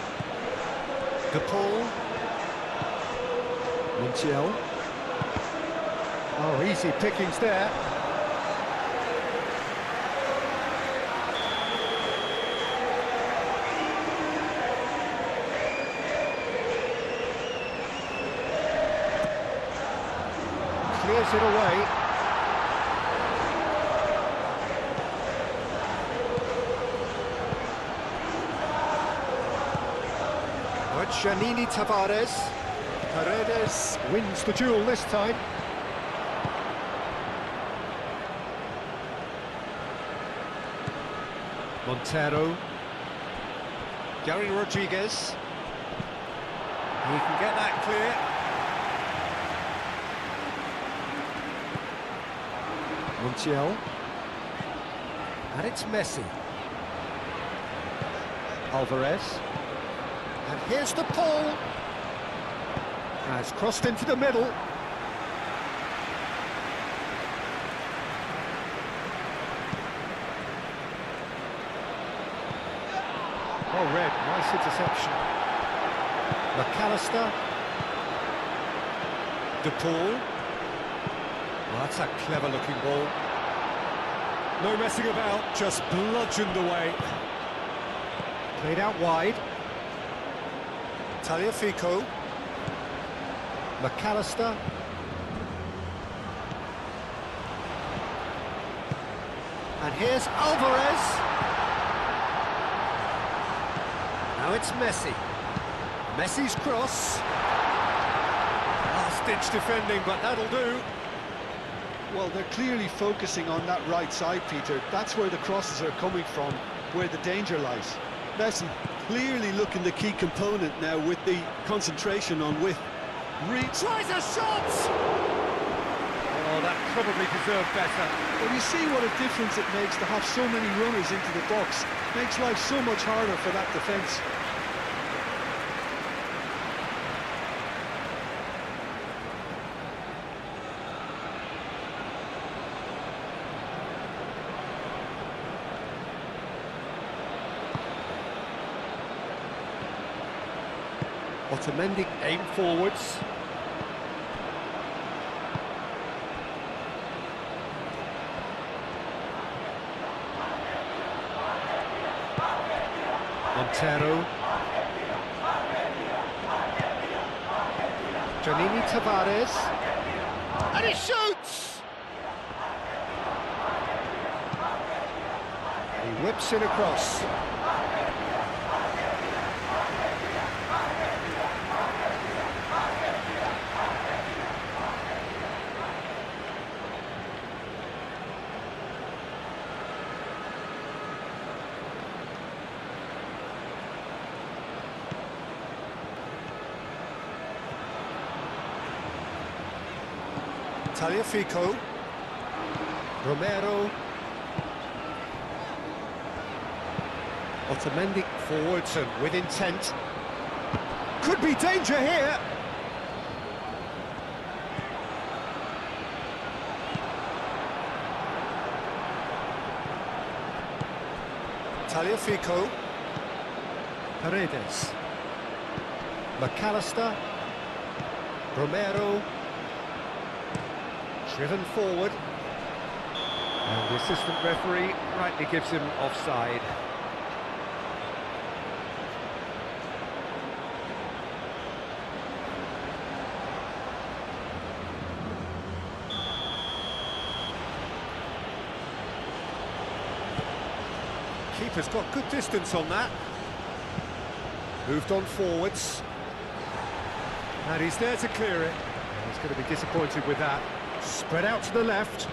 Gooool. Montiel. Oh, easy pickings there. Clears it away. Giannini Tavares. Paredes wins the duel this time. Montero. Gary Rodriguez. He can get that clear. Montiel. And it's Messi. Alvarez. And here's the pull. Has crossed into the middle. Oh, red, nice interception. McAllister. Gooool. Well, that's a clever-looking ball. No messing about, just bludgeoned away. Played out wide. Tagliafico. McAllister. And here's Alvarez. Now it's Messi. Messi's cross. Last-ditch defending, but that'll do. Well, they're clearly focusing on that right side, Peter. That's where the crosses are coming from, where the danger lies. Messi clearly looking the key component now with the concentration on width. Tries a shot! Oh, that probably deserved better. Well, you see what a difference it makes to have so many runners into the box. Makes life so much harder for that defence. Otamendi aim forwards. Montero. Janini Tavares. And he shoots! He whips it across. Tagliafico, Romero, Otamendi forwards and with intent. Could be danger here. Tagliafico, Paredes, McAllister, Romero. Driven forward, and the assistant referee rightly gives him offside. Keeper's got good distance on that. Moved on forwards, and he's there to clear it. He's going to be disappointed with that. Spread out to the left.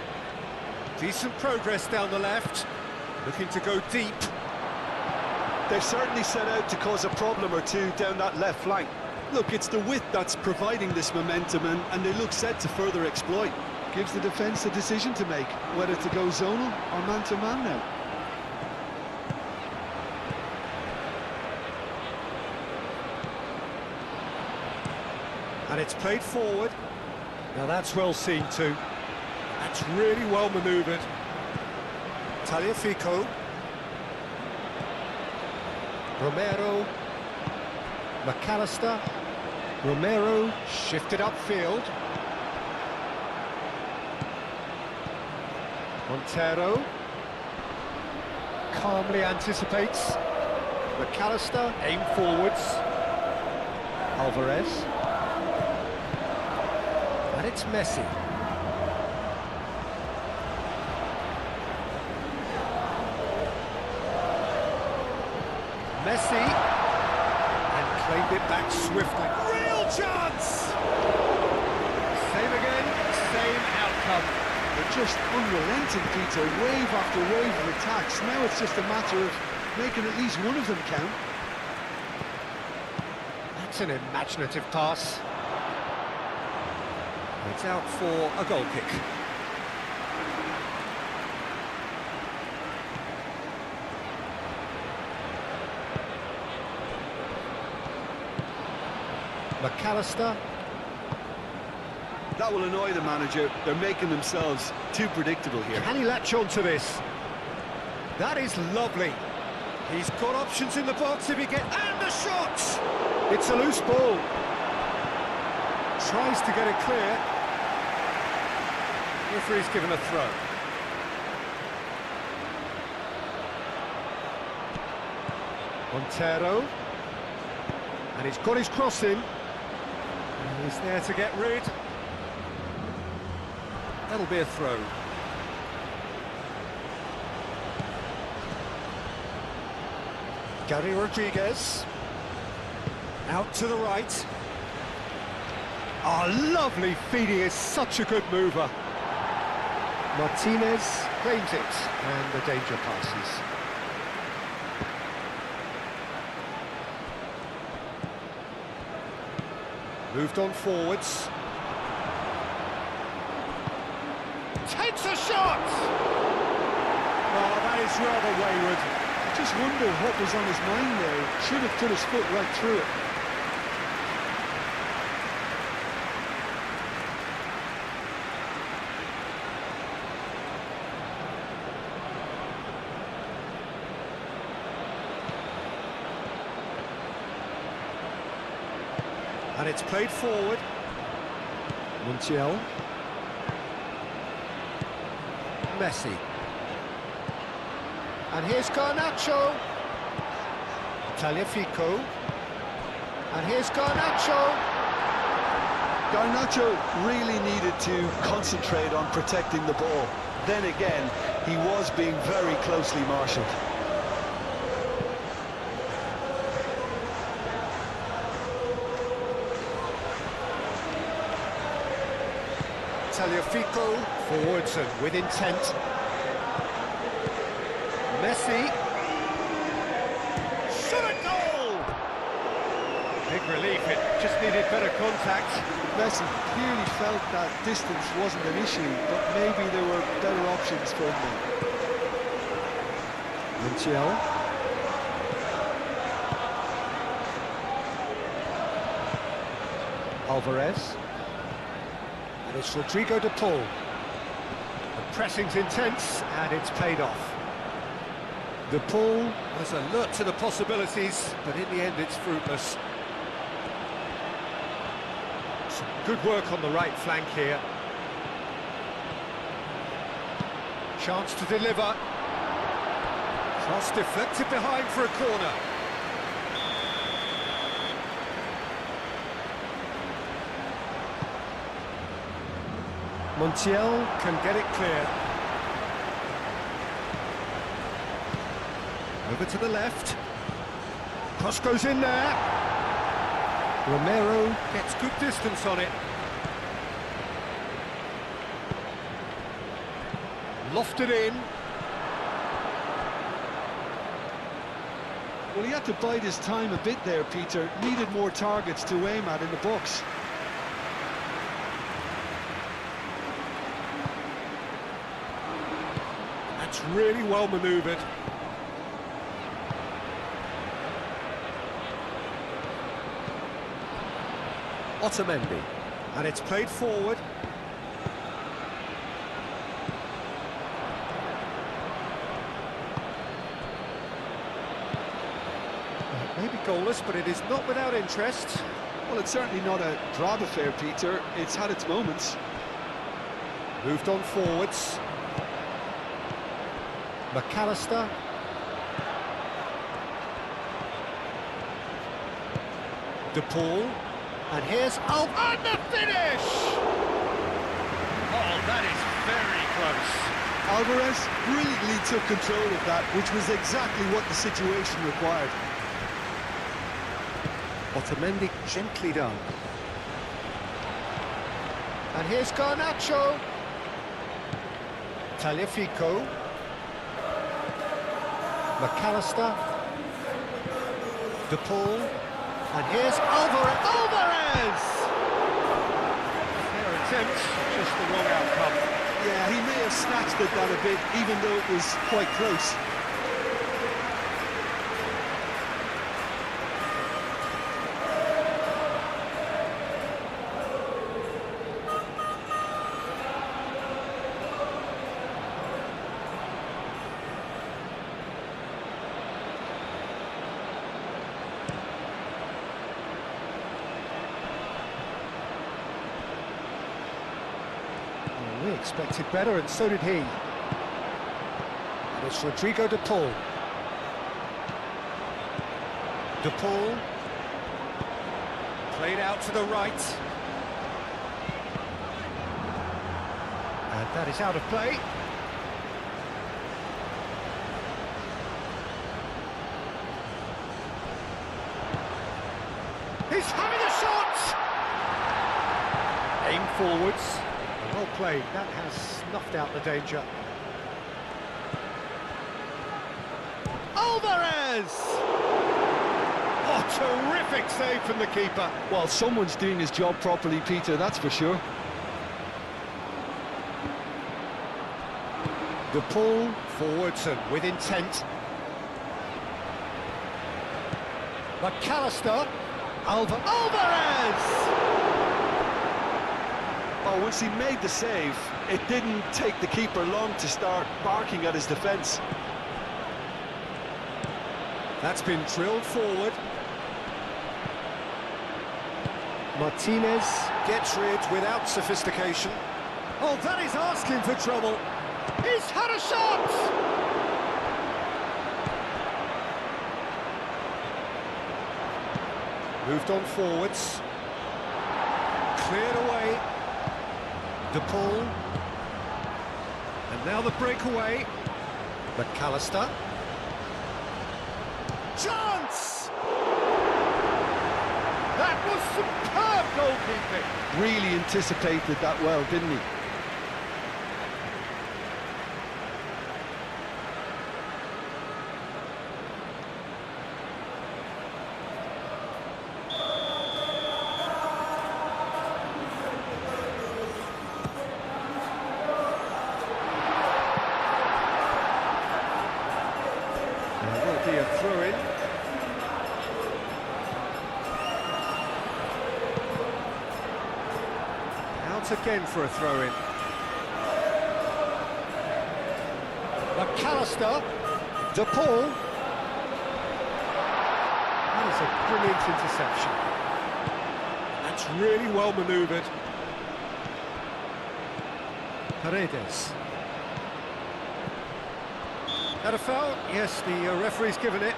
Decent progress down the left. Looking to go deep. They've certainly set out to cause a problem or two down that left flank. Look, it's the width that's providing this momentum, and they look set to further exploit. Gives the defence a decision to make, whether to go zonal or man-to-man now. And it's played forward. Now that's well seen too. That's really well manoeuvred. Tagliafico. Romero. McAllister. Romero shifted upfield. Montero. Calmly anticipates. McAllister aim forwards. Alvarez. And it's Messi. Messi, and claimed it back swiftly. Real chance! Same again, same outcome. They're just unrelenting, Peter. Wave after wave of attacks. Now it's just a matter of making at least one of them count. That's an imaginative pass. It's out for a goal kick. McAllister. That will annoy the manager. They're making themselves too predictable here. Can he latch on to this? That is lovely. He's got options in the box if he gets... And the shot! It's a loose ball. Tries to get it clear. Referee's given a throw. Montero. And he's got his cross in. And he's there to get rid. That'll be a throw. Gary Rodriguez. Out to the right. Oh, lovely feeding, is such a good mover. Martinez claims it, and the danger passes. Moved on forwards. Takes a shot! Oh, that is rather wayward. I just wonder what was on his mind there. Should have put his foot right through it. And it's played forward. Montiel. Messi. And here's Garnacho. Tagliafico. And here's Garnacho. Garnacho really needed to concentrate on protecting the ball. Then again, he was being very closely marshalled. Tagliafico. Forwards and with intent. Messi. Shot a goal! Big relief, it just needed better contact. Messi clearly felt that distance wasn't an issue, but maybe there were better options for him then. Montiel. Alvarez. And it's Rodrigo de Paul. The pressing's intense, and it's paid off. De Paul Was alert to the possibilities, but in the end it's fruitless. Some good work on the right flank here. Chance to deliver. Cross deflected behind for a corner. Montiel can get it clear. Over to the left. Cross goes in there. Romero Gets good distance on it. lofted in. Well, he had to bide his time a bit there, Peter. Needed more targets to aim at in the box. That's really well manoeuvred. Otamendi. And it's played forward. Maybe goalless, but it is not without interest. Well, it's certainly not a drab affair, Peter. It's had its moments. Moved on forwards. McAllister. De Paul. And here's And the finish! Oh, that is very close. Alvarez brilliantly took control of that, which was exactly what the situation required. Otamendi gently done. And here's Garnacho. Tagliafico. McAllister. De Paul. And here's Alvarez! Fair attempt, just the wrong outcome. Yeah, he may have snatched at that a bit, even though it was quite close. We expected better, and so did he. And it's Rodrigo de Paul. De Paul. Played out to the right. And that is out of play. He's having a shot! Aim forwards. Well played, that has snuffed out the danger. Alvarez! Oh, terrific save from the keeper. Well, someone's doing his job properly, Peter, that's for sure. De Paul forwards and with intent. McAllister. Alvarez! Oh, once he made the save, it didn't take the keeper long to start barking at his defence. That's been drilled forward. Martinez gets rid without sophistication. Oh, that is asking for trouble. He's had a shot! Moved on forwards. Cleared away. De Paul. And now the breakaway. McAllister. Chance! That was superb goalkeeping. Really anticipated that well, didn't he? There will be a throw-in. Out again for a throw-in. McAllister. De Paul. That is a brilliant interception. That's really well manoeuvred. Paredes. Had a foul? Yes, the referee's given it.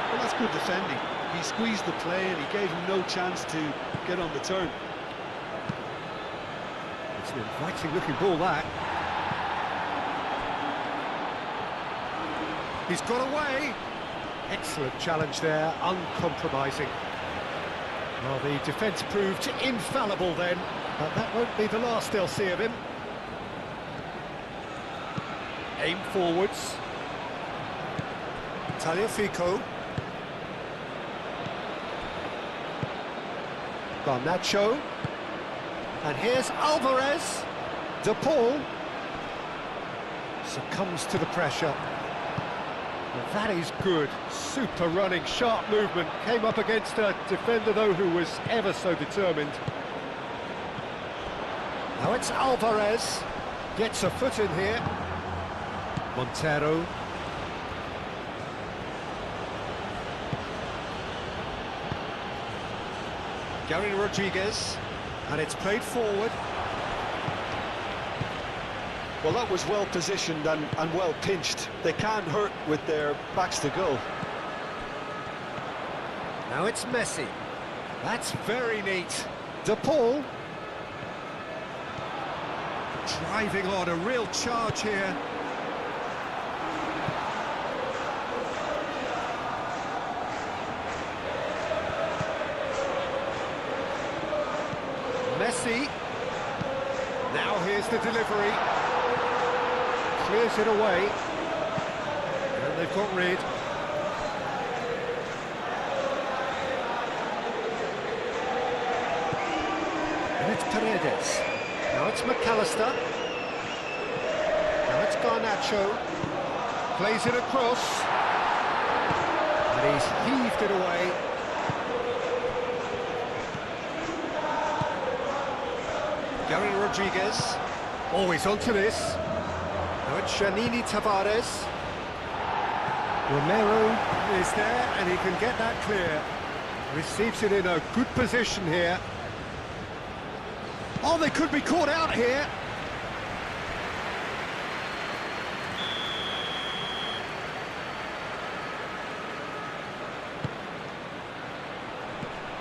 Well, that's good defending. He squeezed the play and he gave him no chance to get on the turn. It's an inviting looking ball, that. He's got away. Excellent challenge there, uncompromising. Well, the defence proved infallible then, but that won't be the last they'll see of him. Aim forwards. Tagliafico. Garnacho. And here's Alvarez. De Paul succumbs to the pressure. Well, that is good. Super running, sharp movement. Came up against a defender, though, who was ever so determined. Now it's Alvarez. Gets a foot in here. Montero. Gary Rodriguez. And it's played forward. Well, that was well positioned and well pinched. They can't hurt with their backs to goal. Now it's Messi. That's very neat. De Paul. Driving on, a real charge here. Messi. Now here's the delivery. Clears it away. And they've got rid. And it's Paredes. Now it's McAllister. Now it's Garnacho. Plays it across. And he's heaved it away. Gary Rodriguez. Always onto this. Now it's Janini Tavares. Romero is there and he can get that clear. Receives it in a good position here. Oh, they could be caught out here.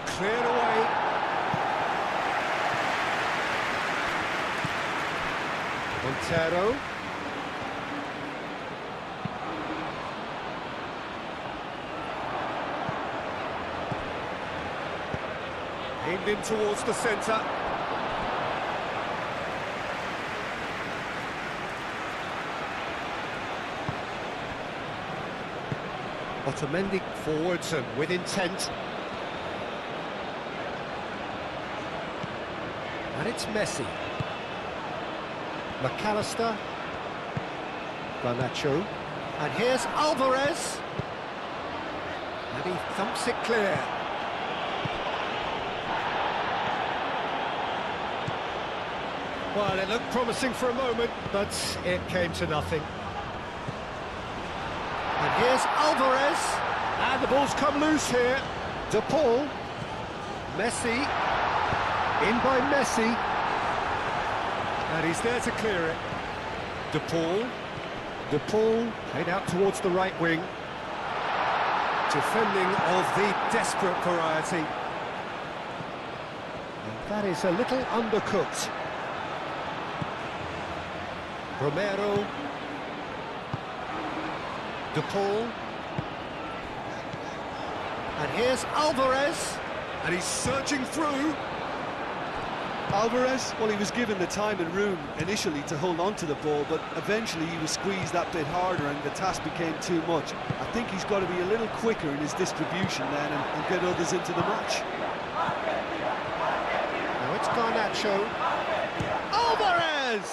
Cleared away. Montero. Aimed in towards the centre. Otamendi forwards and with intent. And it's Messi. McAllister. Garnacho. And here's Alvarez. And he thumps it clear. Well, it looked promising for a moment, but it came to nothing. And here's Alvarez. And the ball's come loose here. De Paul. Messi. In by Messi. And he's there to clear it. De Paul. De Paul played out towards the right wing. Defending of the desperate variety. And that is a little undercooked. Romero. De Paul. And here's Alvarez. And he's surging through. Alvarez, well, he was given the time and room initially to hold on to the ball, but eventually he was squeezed that bit harder and the task became too much. I think he's got to be a little quicker in his distribution then and get others into the match. Now it's Garnacho. Alvarez!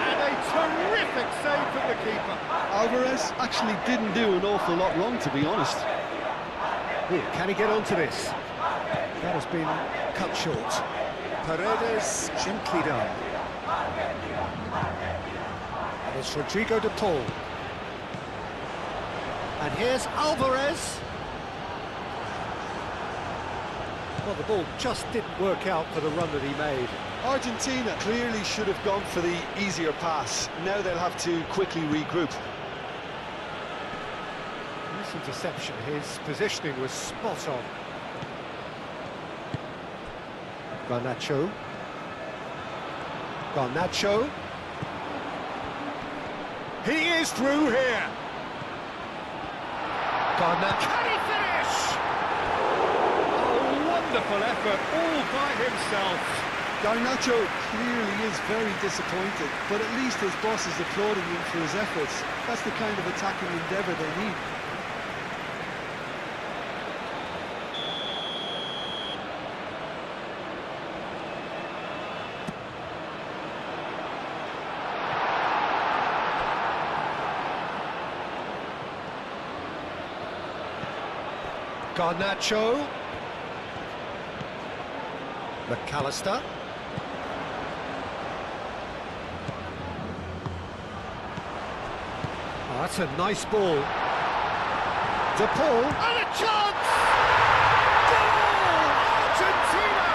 And a terrific save from the keeper. Alvarez actually didn't do an awful lot wrong, to be honest. Ooh, can he get onto this? That has been cut short. Paredes gently done. And it's Rodrigo de Paul. And here's Alvarez. Well, the ball just didn't work out for the run that he made. Argentina clearly should have gone for the easier pass. Now they'll have to quickly regroup. This interception, his positioning was spot on. Garnacho. Garnacho. He is through here. Garnacho. Can he finish? A wonderful effort all by himself. Garnacho clearly is very disappointed, but at least his boss is applauding him for his efforts. That's the kind of attacking endeavour they need. Garnacho. McAllister. Oh, that's a nice ball. De Paul. And a chance! Goal! Argentina!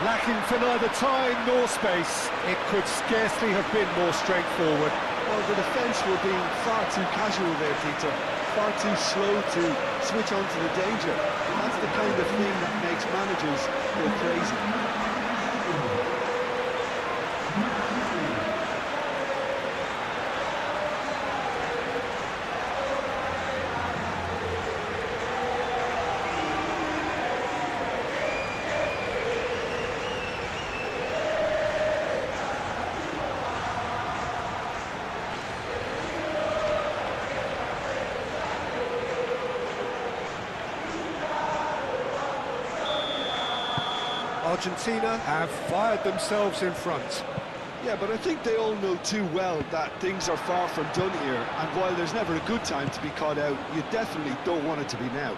Lacking for neither time nor space, it could scarcely have been more straightforward. Well, the defence were being far too casual there, Peter. Far too slow to switch on to the danger. That's the kind of thing that makes managers go crazy. Argentina have fired themselves in front. Yeah, but I think they all know too well that things are far from done here, and while there's never a good time to be caught out, you definitely don't want it to be now.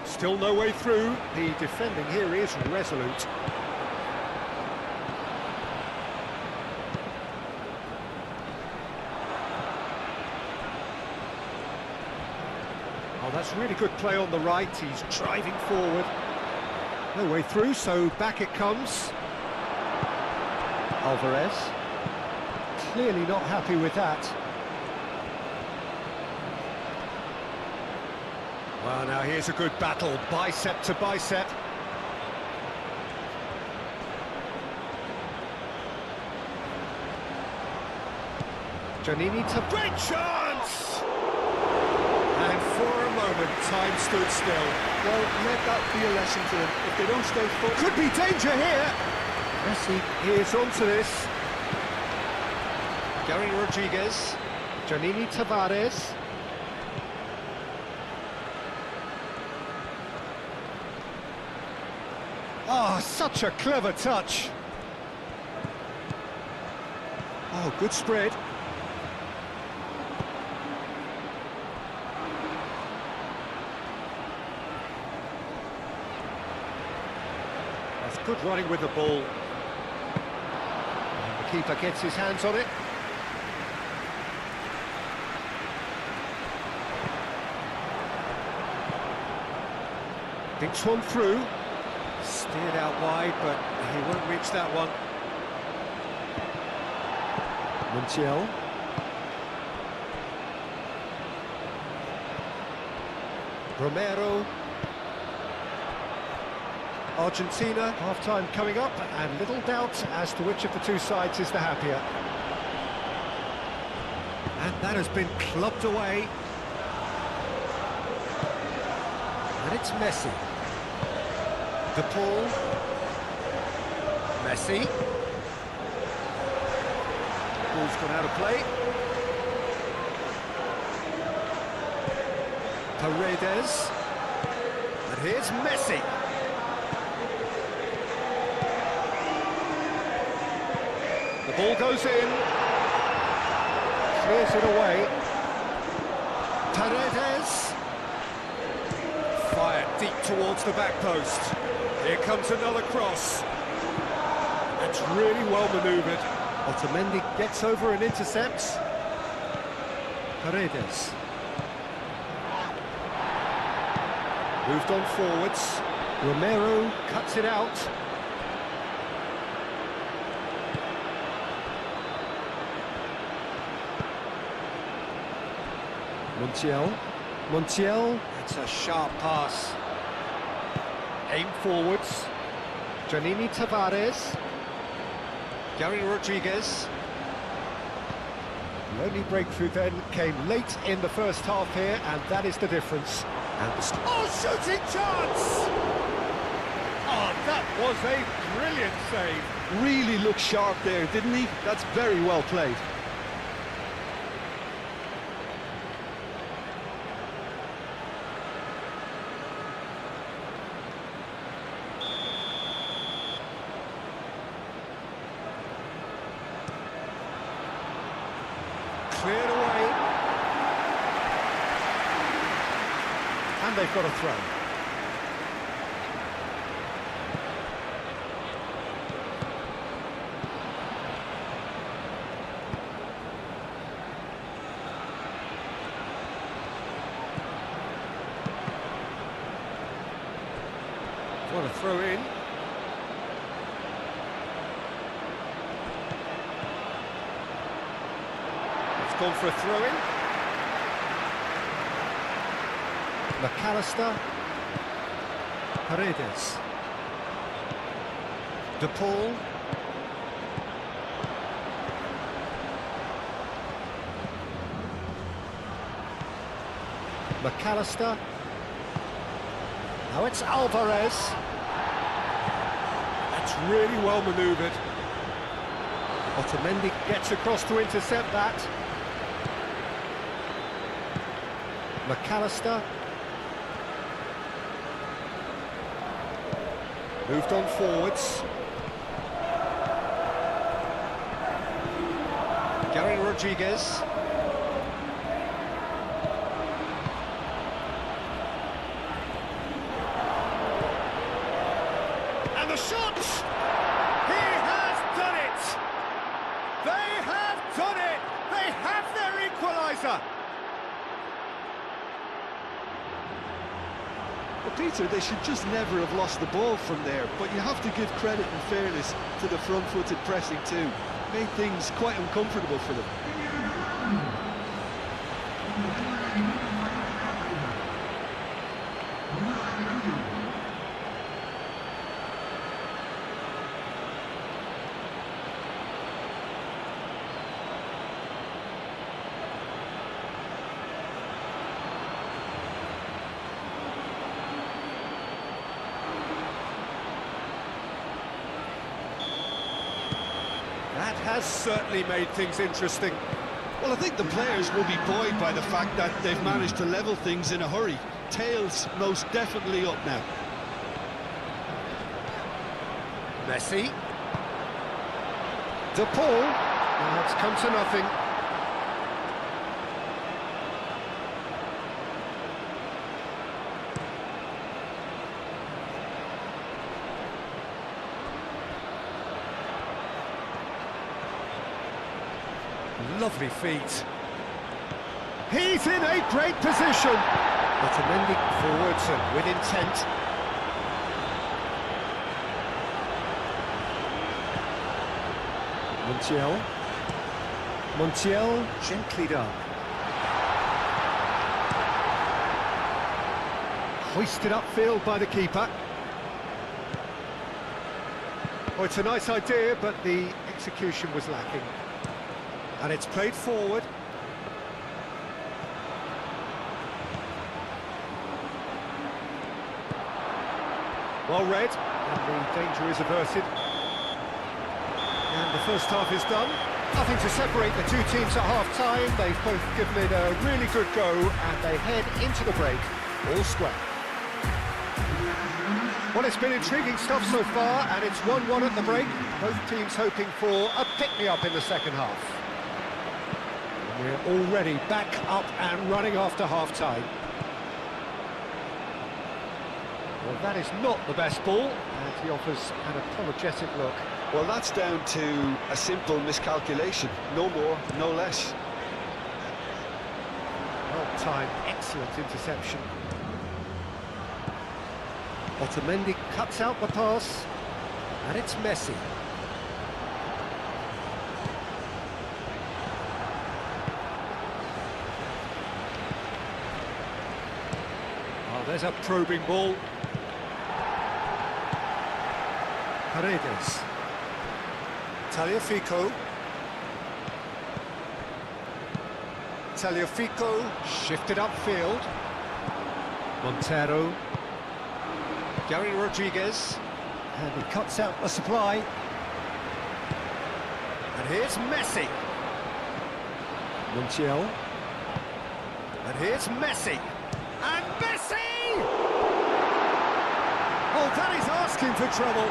Still no way through. The defending here is resolute. Oh, that's really good play on the right. He's driving forward. No way through, so back it comes. Alvarez. Clearly not happy with that. Well, now here's a good battle, bicep to bicep. Giannini to great chance! And for a moment, time stood still. Well, let that be a lesson to them. If they don't stay focused... Could be danger here! Messi is onto this. Gary Rodriguez. Giannini Tavares. Oh, such a clever touch. Oh, good spread. That's good running with the ball. And the keeper gets his hands on it. Dinks one through. Steered out wide, but he won't reach that one. Montiel. Romero. Argentina, half-time coming up, and little doubt as to which of the two sides is the happier. And that has been clubbed away. And it's Messi. De Paul. Messi. Ball's gone out of play. Paredes. And here's Messi. The ball goes in. Clears it away. Paredes. Fired deep towards the back post. Here comes another cross. That's really well manoeuvred. Otamendi gets over and intercepts. Paredes. Moved on forwards. Romero cuts it out. Montiel. It's a sharp pass. Aim forwards. Janini Tavares. Gary Rodriguez. The only breakthrough then came late in the first half here, and that is the difference. And the shooting chance! Oh, that was a brilliant save. Really looked sharp there, didn't he? That's very well played. Cleared away. And they've got a throw. What a throw in. Gone for a throw-in. McAllister. Paredes. De Paul. McAllister. Now it's Alvarez. That's really well manoeuvred. Otamendi gets across to intercept that. McAllister. Moved on forwards. Gary Rodriguez. And the shot! He has done it! They have done it! They have their equaliser! Well, Peter, they should just never have lost the ball from there, but you have to give credit and fairness to the front-footed pressing too. Made things quite uncomfortable for them. That has certainly made things interesting. Well, I think the players will be buoyed by the fact that they've managed to level things in a hurry. Tails most definitely up now. Messi. De Paul. Now it's come to nothing. Lovely feet. He's in a great position. But amending forwards and with intent. Montiel, gently done. Hoisted upfield by the keeper. Oh, it's a nice idea, but the execution was lacking. And it's played forward. Well read, and the danger is averted. And the first half is done. Nothing to separate the two teams at half-time. They've both given it a really good go, and they head into the break all square. Well, it's been intriguing stuff so far, and it's 1-1 at the break. Both teams hoping for a pick-me-up in the second half. We're already back up and running after half-time. Well, that is not the best ball, and he offers an apologetic look. Well, that's down to a simple miscalculation. No more, no less. Well-timed, excellent interception. Otamendi cuts out the pass, and it's Messi. Oh, there's a probing ball. Paredes. Tagliafico. Shifted upfield. Montero. Gary Rodriguez. And he cuts out the supply. And here's Messi. Montiel. And here's Messi. And Messi! Oh, that is asking for trouble.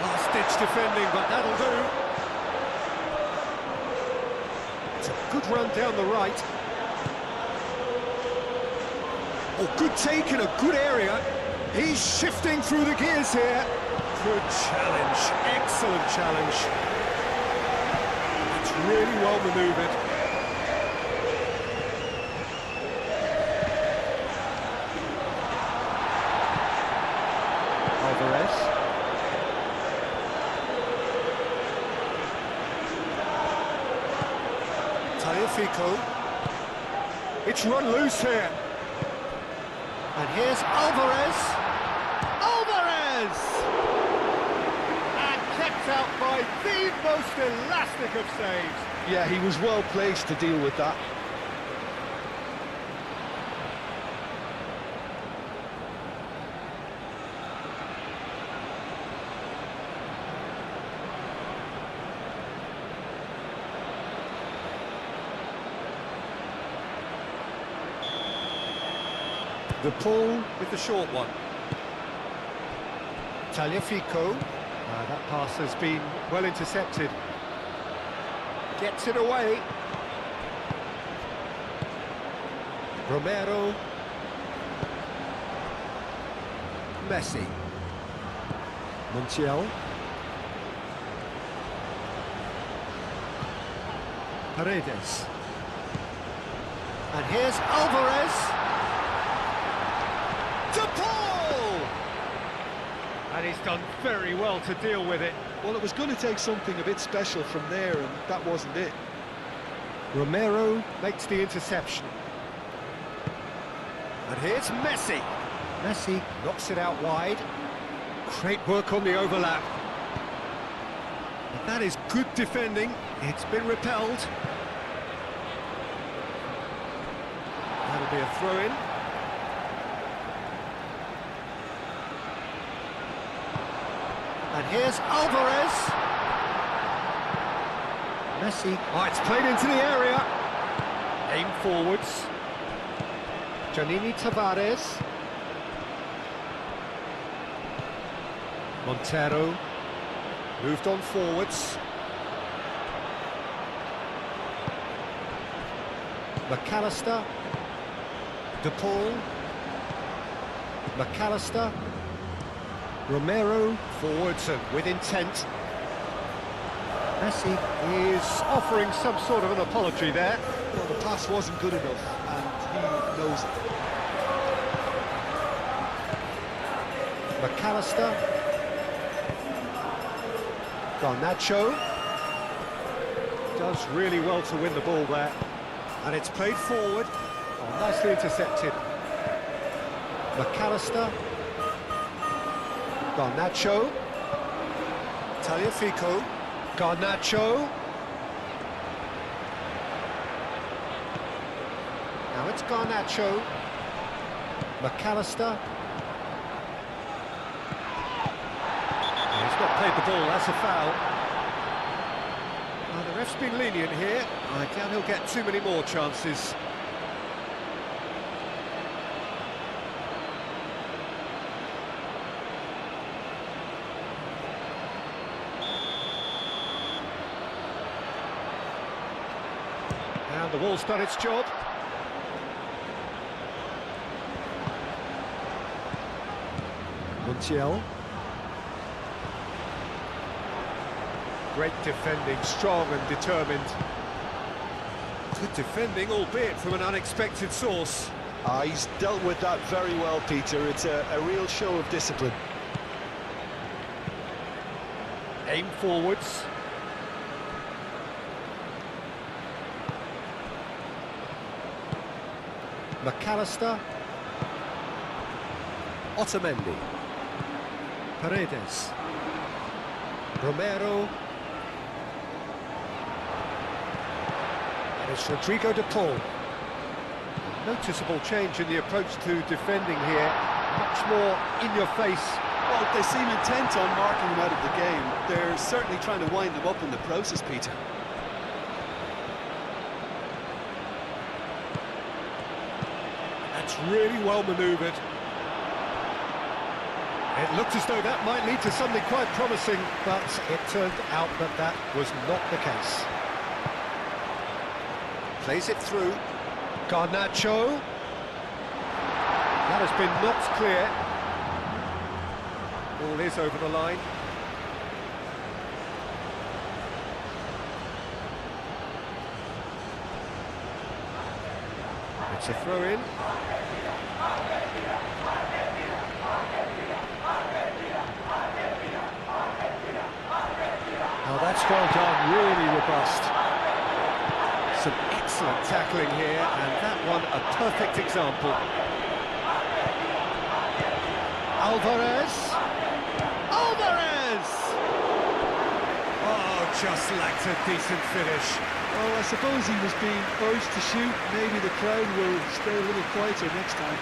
Last-ditch defending, but that'll do. It's a good run down the right. Oh, good take in a good area. He's shifting through the gears here. Good challenge, excellent challenge. It's really well manoeuvred. Alvarez. Tagliafico. It's run loose here. And here's Alvarez. Alvarez! And kept out by the most elastic of saves. Yeah, he was well placed to deal with that. De Paul with the short one. Tagliafico. That pass has been well intercepted. Gets it away. Romero. Messi. Montiel. Paredes. And here's Alvarez. De Paul! And he's done very well to deal with it. Well, it was going to take something a bit special from there, and that wasn't it. Romero makes the interception. And here's Messi. Messi knocks it out wide. Great work on the overlap. But that is good defending. It's been repelled. That'll be a throw-in. And here's Alvarez. Messi. Oh, it's played into the area. Aim forwards. Janini Tavares. Montero. Moved on forwards. McAllister. De Paul. McAllister. Romero. Forwards and with intent. Messi is offering some sort of an apology there. Well, the pass wasn't good enough, and he knows it. McAllister. Garnacho. Does really well to win the ball there. And it's played forward. Oh, nicely intercepted. McAllister. Garnacho. Tagliafico. Garnacho. Now it's Garnacho. McAllister. He's not played the ball, that's a foul. Well, the ref's been lenient here. I doubt he'll get too many more chances. And the wall's done its job. Montiel. Great defending, strong and determined. Good defending, albeit from an unexpected source. He's dealt with that very well, Peter. It's a real show of discipline. Aim forwards. McAllister. Otamendi. Paredes. Romero. And it's Rodrigo de Paul. Noticeable change in the approach to defending here. Much more in your face. Well, they seem intent on marking him out of the game. They're certainly trying to wind him up in the process, Peter. That's really well manoeuvred. It looked as though that might lead to something quite promising, but it turned out that that was not the case. Plays it through. Garnacho. That has been knocked clear. Ball is over the line. It's a throw-in. Now that's well done, really robust. Some excellent tackling here, and that one a perfect example. Alvarez! Alvarez! Oh, just lacked a decent finish. Well, I suppose he was being urged to shoot. Maybe the crowd will stay a little quieter next time.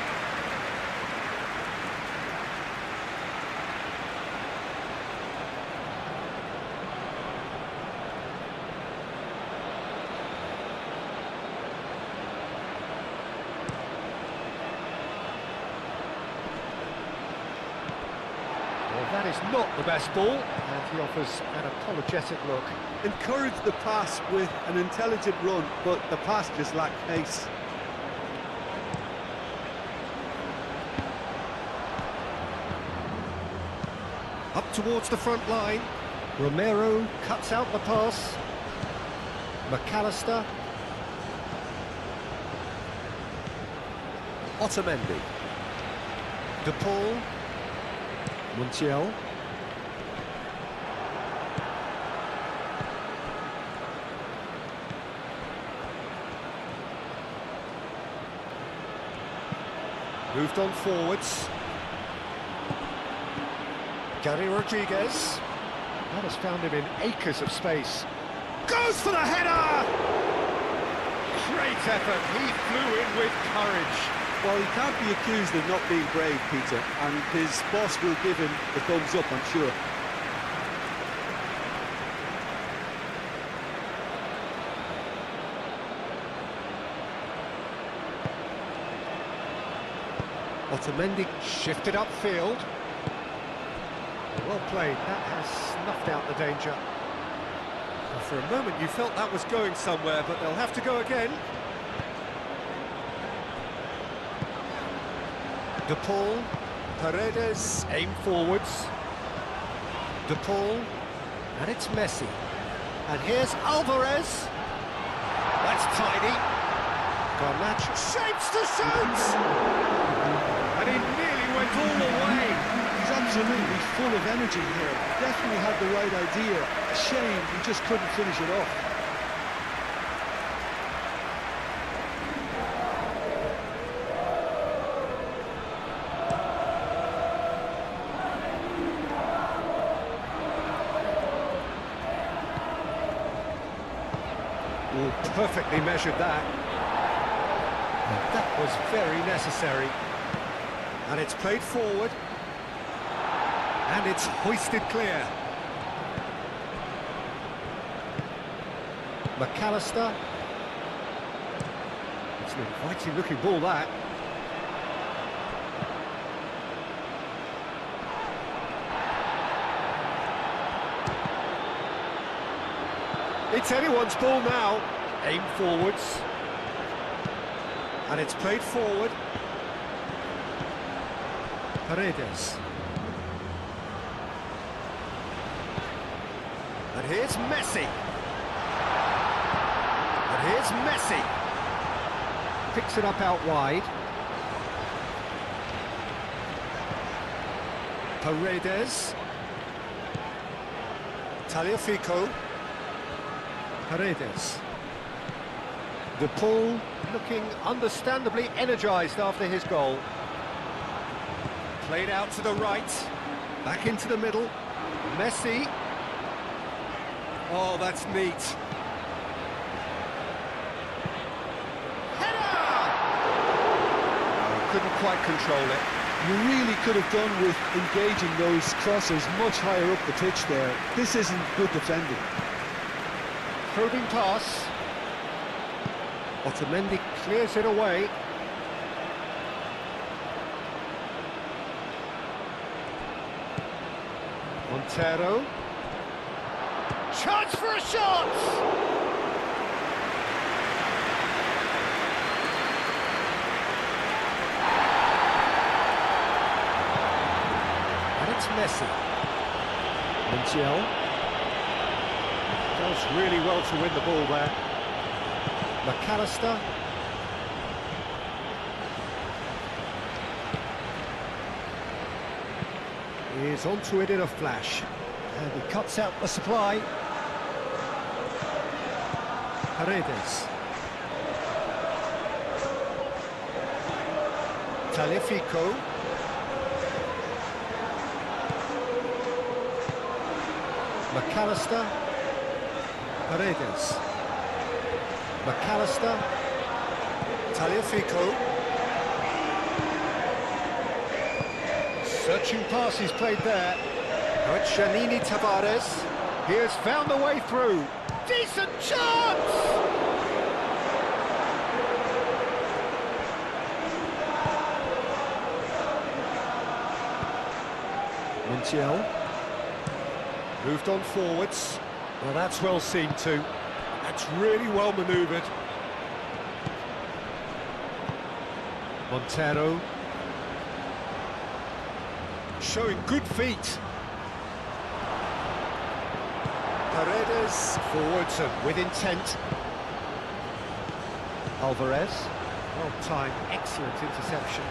Well, that is not the best ball, and he offers an apologetic look. Encouraged the pass with an intelligent run, but the pass just lacked pace. Up towards the front line. Romero cuts out the pass. McAllister. Otamendi. De Paul. Montiel. Moved on forwards. Gary Rodriguez. That has found him in acres of space. Goes for the header! Great effort, he flew in with courage. Well, he can't be accused of not being brave, Peter, and his boss will give him the thumbs up, I'm sure. Otamendi shifted upfield. Well played, that has snuffed out the danger. Well, for a moment you felt that was going somewhere, but they'll have to go again. De Paul, Paredes, aim forwards. De Paul, and it's Messi. And here's Alvarez. That's tidy. Garnacho shapes to shoot! And he nearly went all the way. He's absolutely full of energy here. Definitely had the right idea. A shame he just couldn't finish it off. Oh, perfectly measured that. That was very necessary. And it's played forward. And it's hoisted clear. McAllister. It's an inviting looking ball, that. It's anyone's ball now. Aim forwards. And it's played forward. Paredes. And here's Messi. And here's Messi. Picks it up out wide. Paredes. Tagliafico. Paredes. De Paul looking understandably energised after his goal. Played out to the right. Back into the middle. Messi. Oh, that's neat. Header! Couldn't quite control it. You really could have done with engaging those crosses much higher up the pitch there. This isn't good defending. Probing pass. Otamendi clears it away. Montero. Chance for a shot! And it's Messi. Montiel. Does really well to win the ball there. McAllister. Is onto it in a flash. And he cuts out the supply. Paredes. Tagliafico. McAllister. Paredes. McAllister. Tagliafico. Searching pass he's played there. Now it's Janini Tavares. He has found the way through. Decent chance! Montiel. Moved on forwards. Well, that's well seen too. That's really well manoeuvred. Montero. Showing good feet. Paredes. Forwards and with intent. Alvarez. Well timed, excellent interception.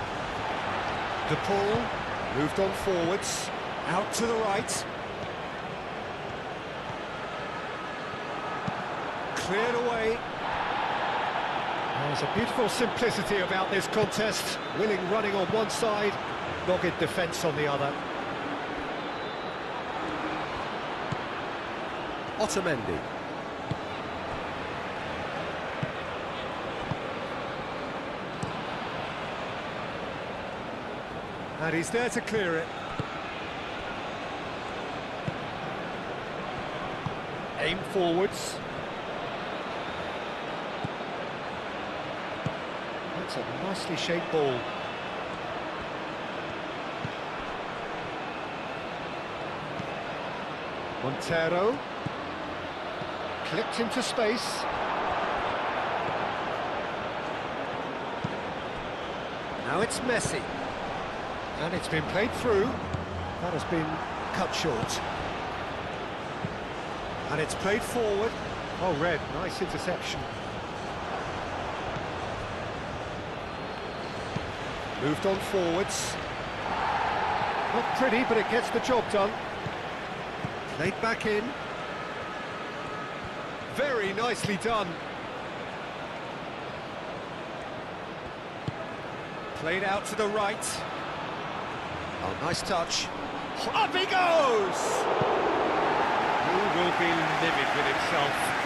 De Paul. Moved on forwards. Out to the right. Cleared away. There's a beautiful simplicity about this contest. Willing running on one side, dogged defence on the other. Otamendi. And he's there to clear it. Aim forwards. That's a nicely shaped ball. Montero. Clipped into space. Now it's Messi. And it's been played through. That has been cut short. And it's played forward. Oh, Red, nice interception. Moved on forwards. Not pretty, but it gets the job done. Played back in. Very nicely done. Played out to the right. Oh, nice touch. Up he goes! He will be livid with himself.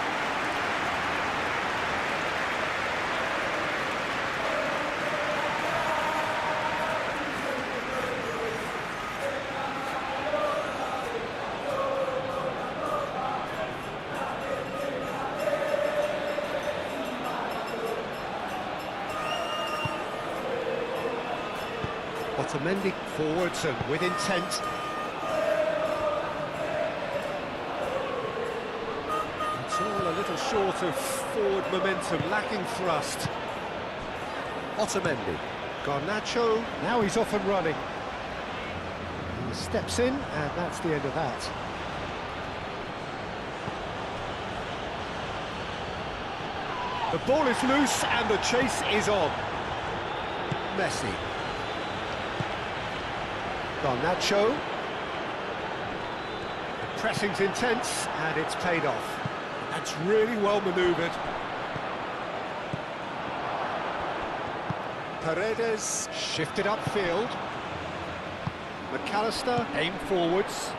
Otamendi forwards and with intent. It's all a little short of forward momentum, lacking thrust. Otamendi. Garnacho, now he's off and running. He steps in, and that's the end of that. The ball is loose, and the chase is on. Messi. Garnacho. The pressing's intense, and it's paid off. That's really well manoeuvred. Paredes shifted upfield. McAllister aimed forwards.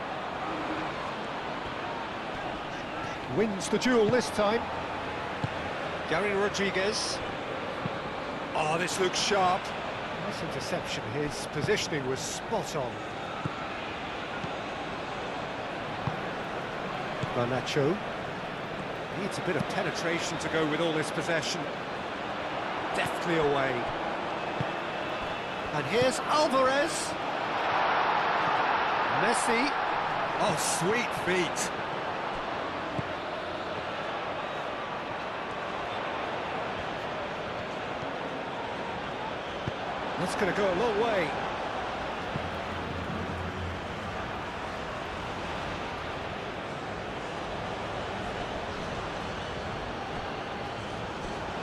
Wins the duel this time. Gary Rodriguez. Oh, this looks sharp. Nice interception. His positioning was spot on. Garnacho needs a bit of penetration to go with all this possession. Deftly away. And here's Alvarez. Messi. Oh, sweet feet. That's going to go a long way.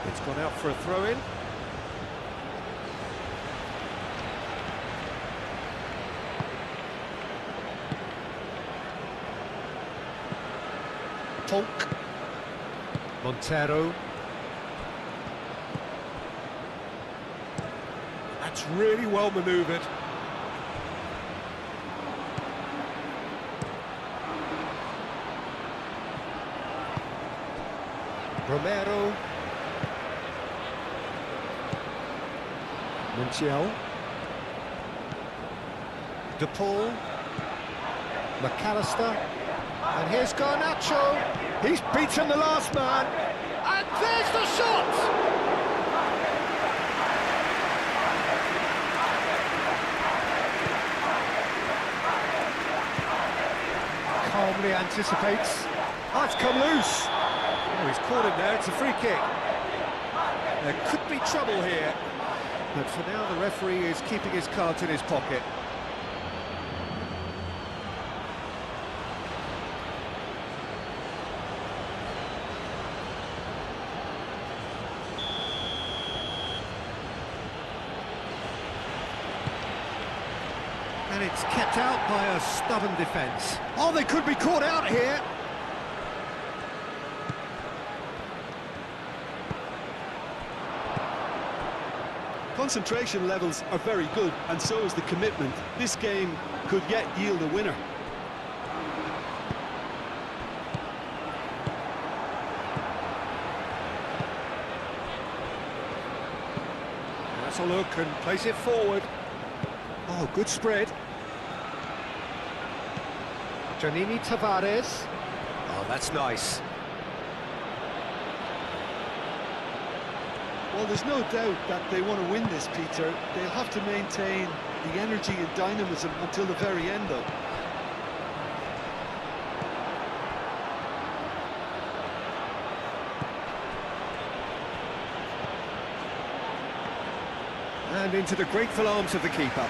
It's gone out for a throw-in. Tonk. Montero. That's really well manoeuvred. Romero. Montiel. De Paul. McAllister. And here's Garnacho. He's beaten the last man. And there's the shot! Calmly anticipates. Oh, it's come loose. Oh, he's caught him there. It's a free kick. There could be trouble here. But for now, the referee is keeping his cards in his pocket. And it's kept out by a stubborn defence. Oh, they could be caught out here. Concentration levels are very good, and so is the commitment. This game could yet yield a winner. That's a look and place it forward. Oh, good spread. Giannini Tavares. Oh, that's nice. Well, there's no doubt that they want to win this, Peter. They'll have to maintain the energy and dynamism until the very end, though. And into the grateful arms of the keeper.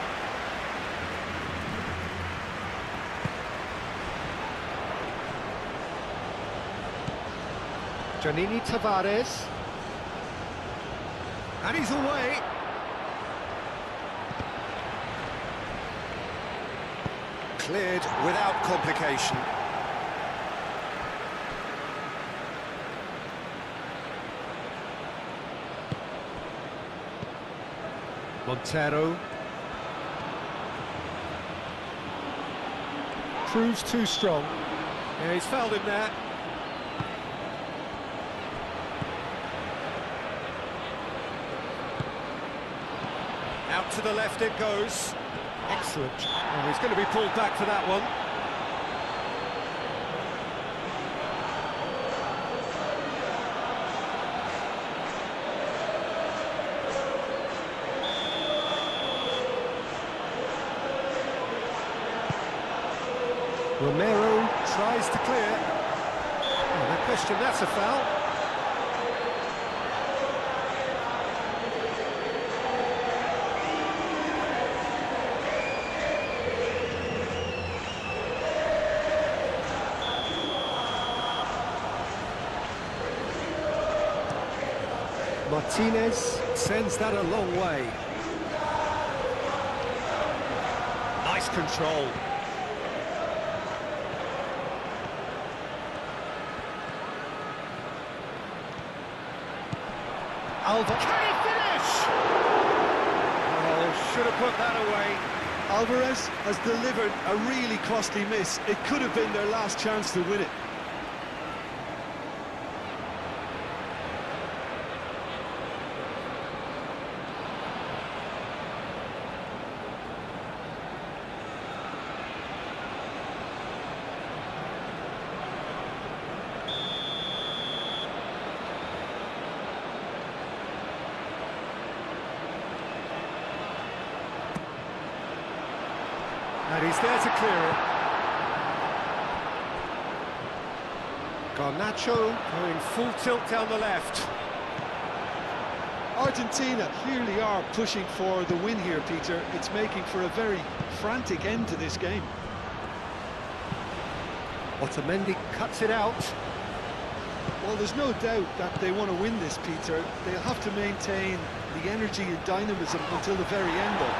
Janini Tavares. And he's away. Cleared without complication. Montero. Proves too strong. Yeah, he's fouled him there. Out to the left it goes. Excellent. Oh, he's going to be pulled back for that one. Romero. Tries to clear. Oh, no question, that's a foul. Martinez. Sends that a long way. Nice control. Alva. Can he finish? Oh, should have put that away. Alvarez has delivered a really costly miss. It could have been their last chance to win it. And he's there to clear it. Garnacho. Going full tilt down the left. Argentina clearly are pushing for the win here, Peter. It's making for a very frantic end to this game. Otamendi cuts it out. Well, there's no doubt that they want to win this, Peter. They'll have to maintain the energy and dynamism until the very end, though.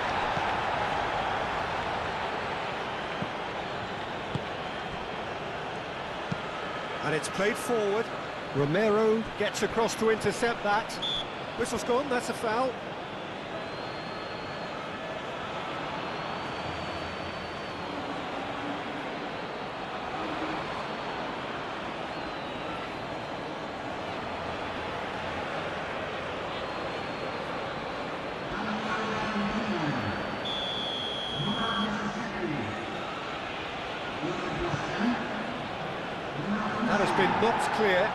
And it's played forward. Romero. Gets across to intercept that. Whistle's gone, that's a foul. That has been knocked clear.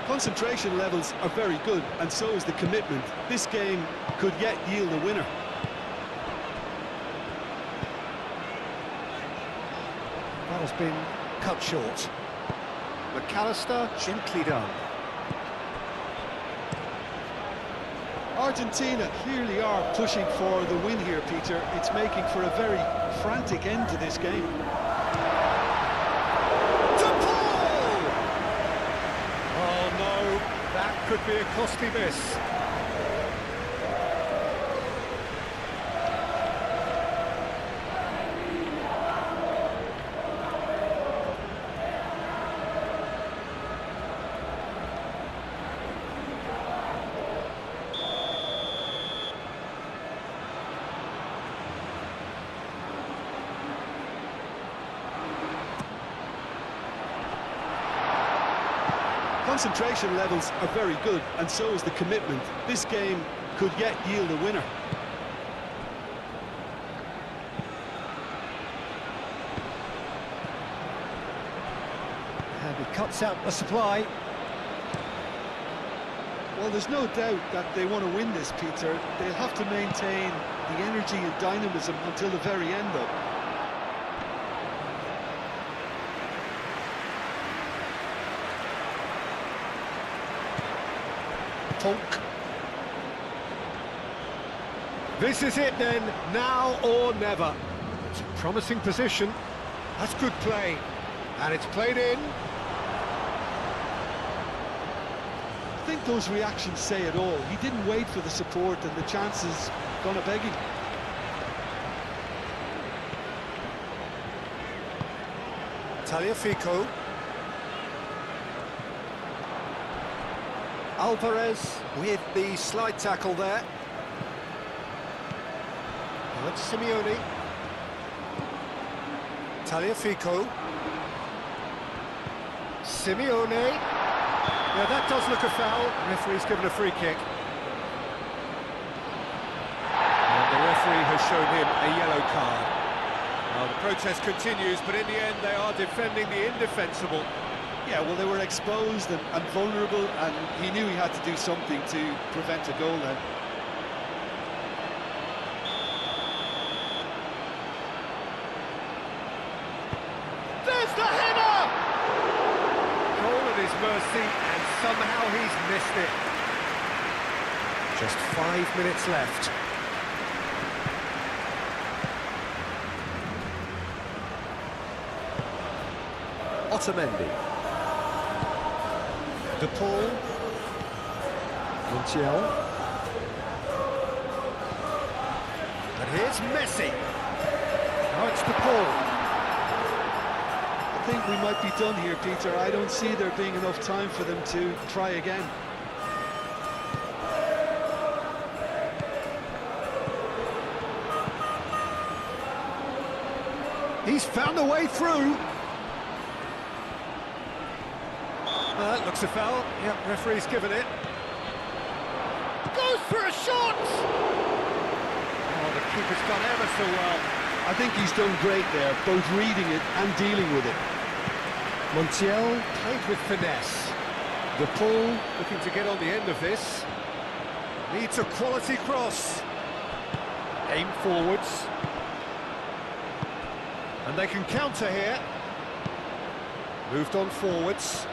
Concentration levels are very good, and so is the commitment. This game could yet yield a winner. That has been cut short. McAllister, gently done. Argentina clearly are pushing for the win here, Peter. It's making for a very frantic end to this game. That could be a costly miss. Concentration levels are very good, and so is the commitment. This game could yet yield a winner. And he cuts out the supply. Well, there's no doubt that they want to win this, Peter. They'll have to maintain the energy and dynamism until the very end, though. Tonk. This is it then, now or never. It's a promising position. That's good play. And it's played in. I think those reactions say it all. He didn't wait for the support and the chances gonna begging. Tagliafico. Alvarez with the slide tackle there. Now it's Simeone. Tagliafico. Simeone. Yeah, that does look a foul. Referee's given a free kick. And the referee has shown him a yellow card. Well, the protest continues, but in the end they are defending the indefensible. Yeah, well, they were exposed and vulnerable, and he knew he had to do something to prevent a goal then. There's the header! Goal at his mercy, and somehow he's missed it. Just 5 minutes left. Otamendi. De Paul. Montiel. And here's Messi. Now it's De Paul. I think we might be done here, Peter. I don't see there being enough time for them to try again. He's found a way through. That looks a foul. Yep, referee's given it. Goes for a shot! Oh, the keeper's gone ever so well. I think he's done great there, both reading it and dealing with it. Montiel played with finesse. De Paul looking to get on the end of this. Needs a quality cross. Aim forwards. And they can counter here. Moved on forwards.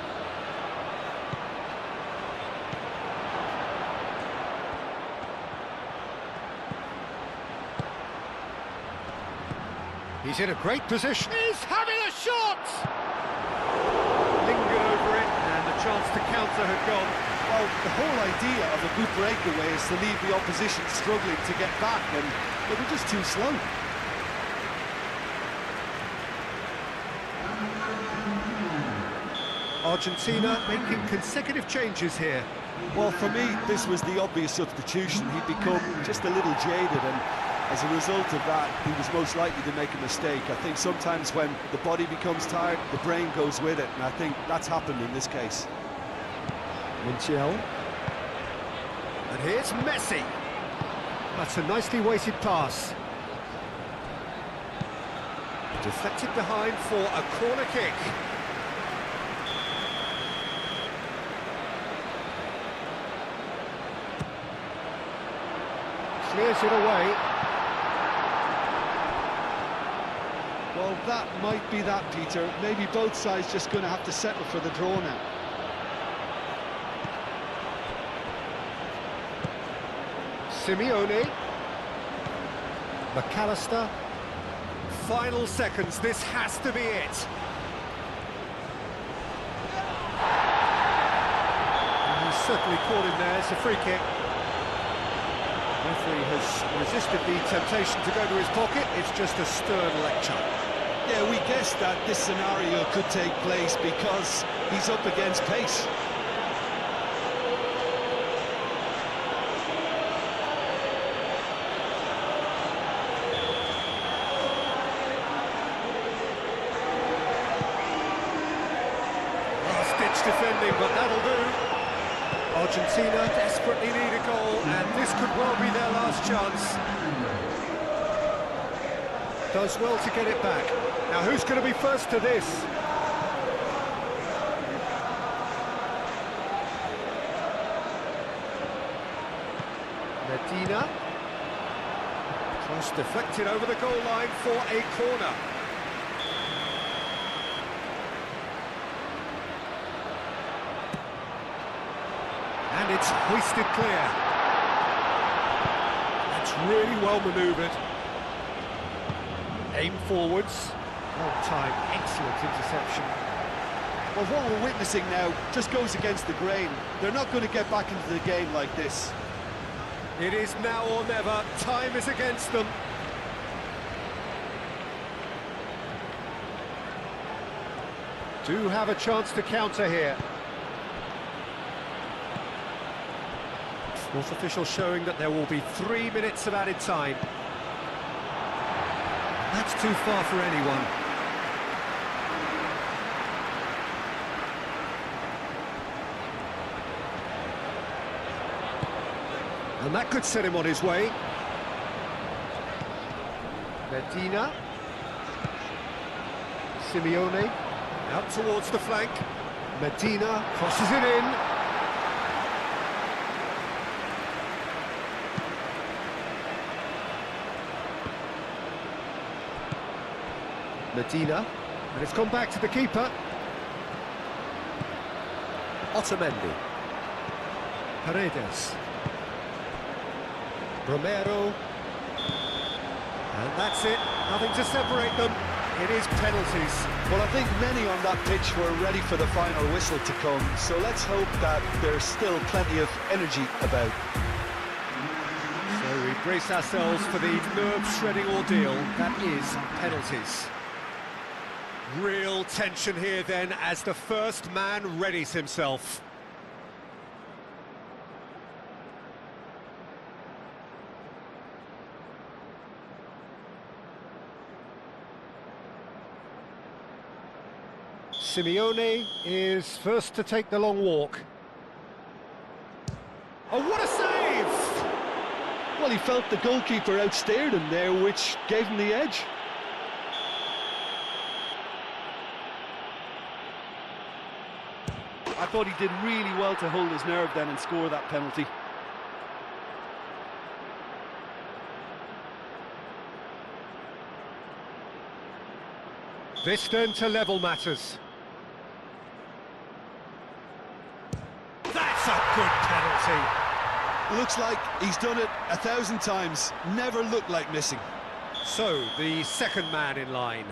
He's in a great position. He's having a shot! Lingered over it, and the chance to counter had gone. Well, the whole idea of a good breakaway is to leave the opposition struggling to get back, and they were just too slow. Argentina making consecutive changes here. Well, for me, this was the obvious substitution. He'd become just a little jaded, and as a result of that, he was most likely to make a mistake. I think sometimes when the body becomes tired, the brain goes with it, and I think that's happened in this case. Montiel. And here's Messi. That's a nicely weighted pass. Deflected behind for a corner kick. Clears it away. Well, that might be that, Peter. Maybe both sides just going to have to settle for the draw now. Simeone. McAllister. Final seconds, this has to be it. He's certainly caught him there, it's a free kick. Referee has resisted the temptation to go to his pocket. It's just a stern lecture. Yeah, we guessed that this scenario could take place because he's up against pace. Last-ditch defending, but that'll do. Argentina desperately need a goal, and this could well be their last chance. Does well to get it back. Now who's going to be first to this? Medina. Cross deflected over the goal line for a corner. And it's hoisted clear. That's really well manoeuvred. Aim forwards. Long time, excellent interception. Well, what we're witnessing now just goes against the grain. They're not going to get back into the game like this. It is now or never. Time is against them. Do have a chance to counter here. Fourth official showing that there will be 3 minutes of added time. That's too far for anyone. And that could set him on his way. Medina. Simeone. Out towards the flank. Medina crosses it in. Medina. And it's gone back to the keeper. Otamendi. Paredes. Romero. And that's it. Nothing to separate them. It is penalties. Well, I think many on that pitch were ready for the final whistle to come, so let's hope that there's still plenty of energy about. So we brace ourselves for the nerve-shredding ordeal that is penalties. Real tension here then as the first man readies himself. Simeone is first to take the long walk. Oh, what a save! Well, he felt the goalkeeper outsteered him there, which gave him the edge. I thought he did really well to hold his nerve then and score that penalty. This then to level matters. That's a good penalty. Looks like he's done it 1,000 times, never looked like missing. So, the second man in line.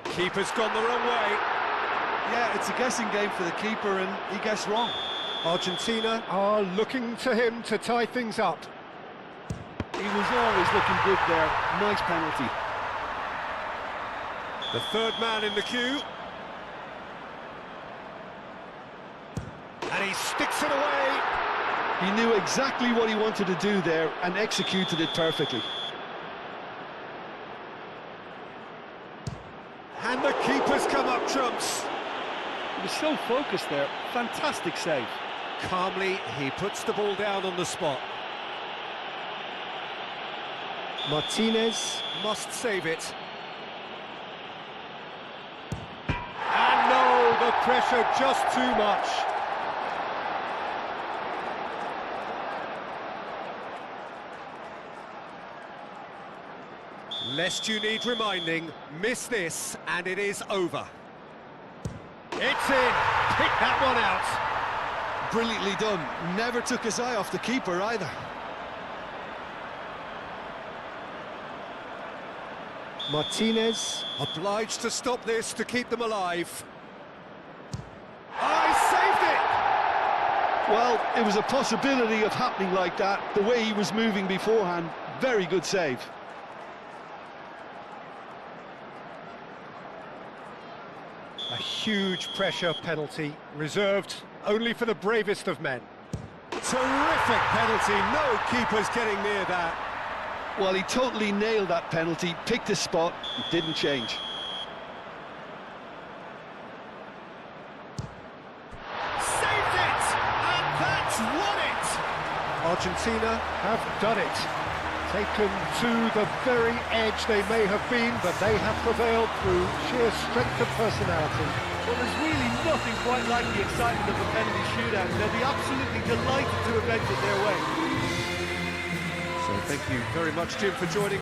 Keeper's gone the wrong way. Yeah, it's a guessing game for the keeper and he guessed wrong. Argentina are looking to him to tie things up. He was always looking good there. Nice penalty. The third man in the queue. And he sticks it away. He knew exactly what he wanted to do there and executed it perfectly. And the keeper's come up trumps. He was so focused there. Fantastic save. Calmly, he puts the ball down on the spot. Martinez. Must save it. And no, the pressure just too much. Lest you need reminding, miss this and it is over. It's in. Pick that one out. Brilliantly done. Never took his eye off the keeper either. Martinez. Obliged to stop this to keep them alive. I saved it! Well, it was a possibility of happening like that, the way he was moving beforehand. Very good save. A huge pressure penalty, reserved only for the bravest of men. Terrific penalty, no keeper's getting near that. Well, he totally nailed that penalty, picked his spot, didn't change. Saved it! And that's won it! Argentina have done it. Taken to the very edge they may have been, but they have prevailed through sheer strength of personality. Well, there's really nothing quite like the excitement of a penalty shootout. They'll be absolutely delighted to have edged it their way. So thank you very much, Jim, for joining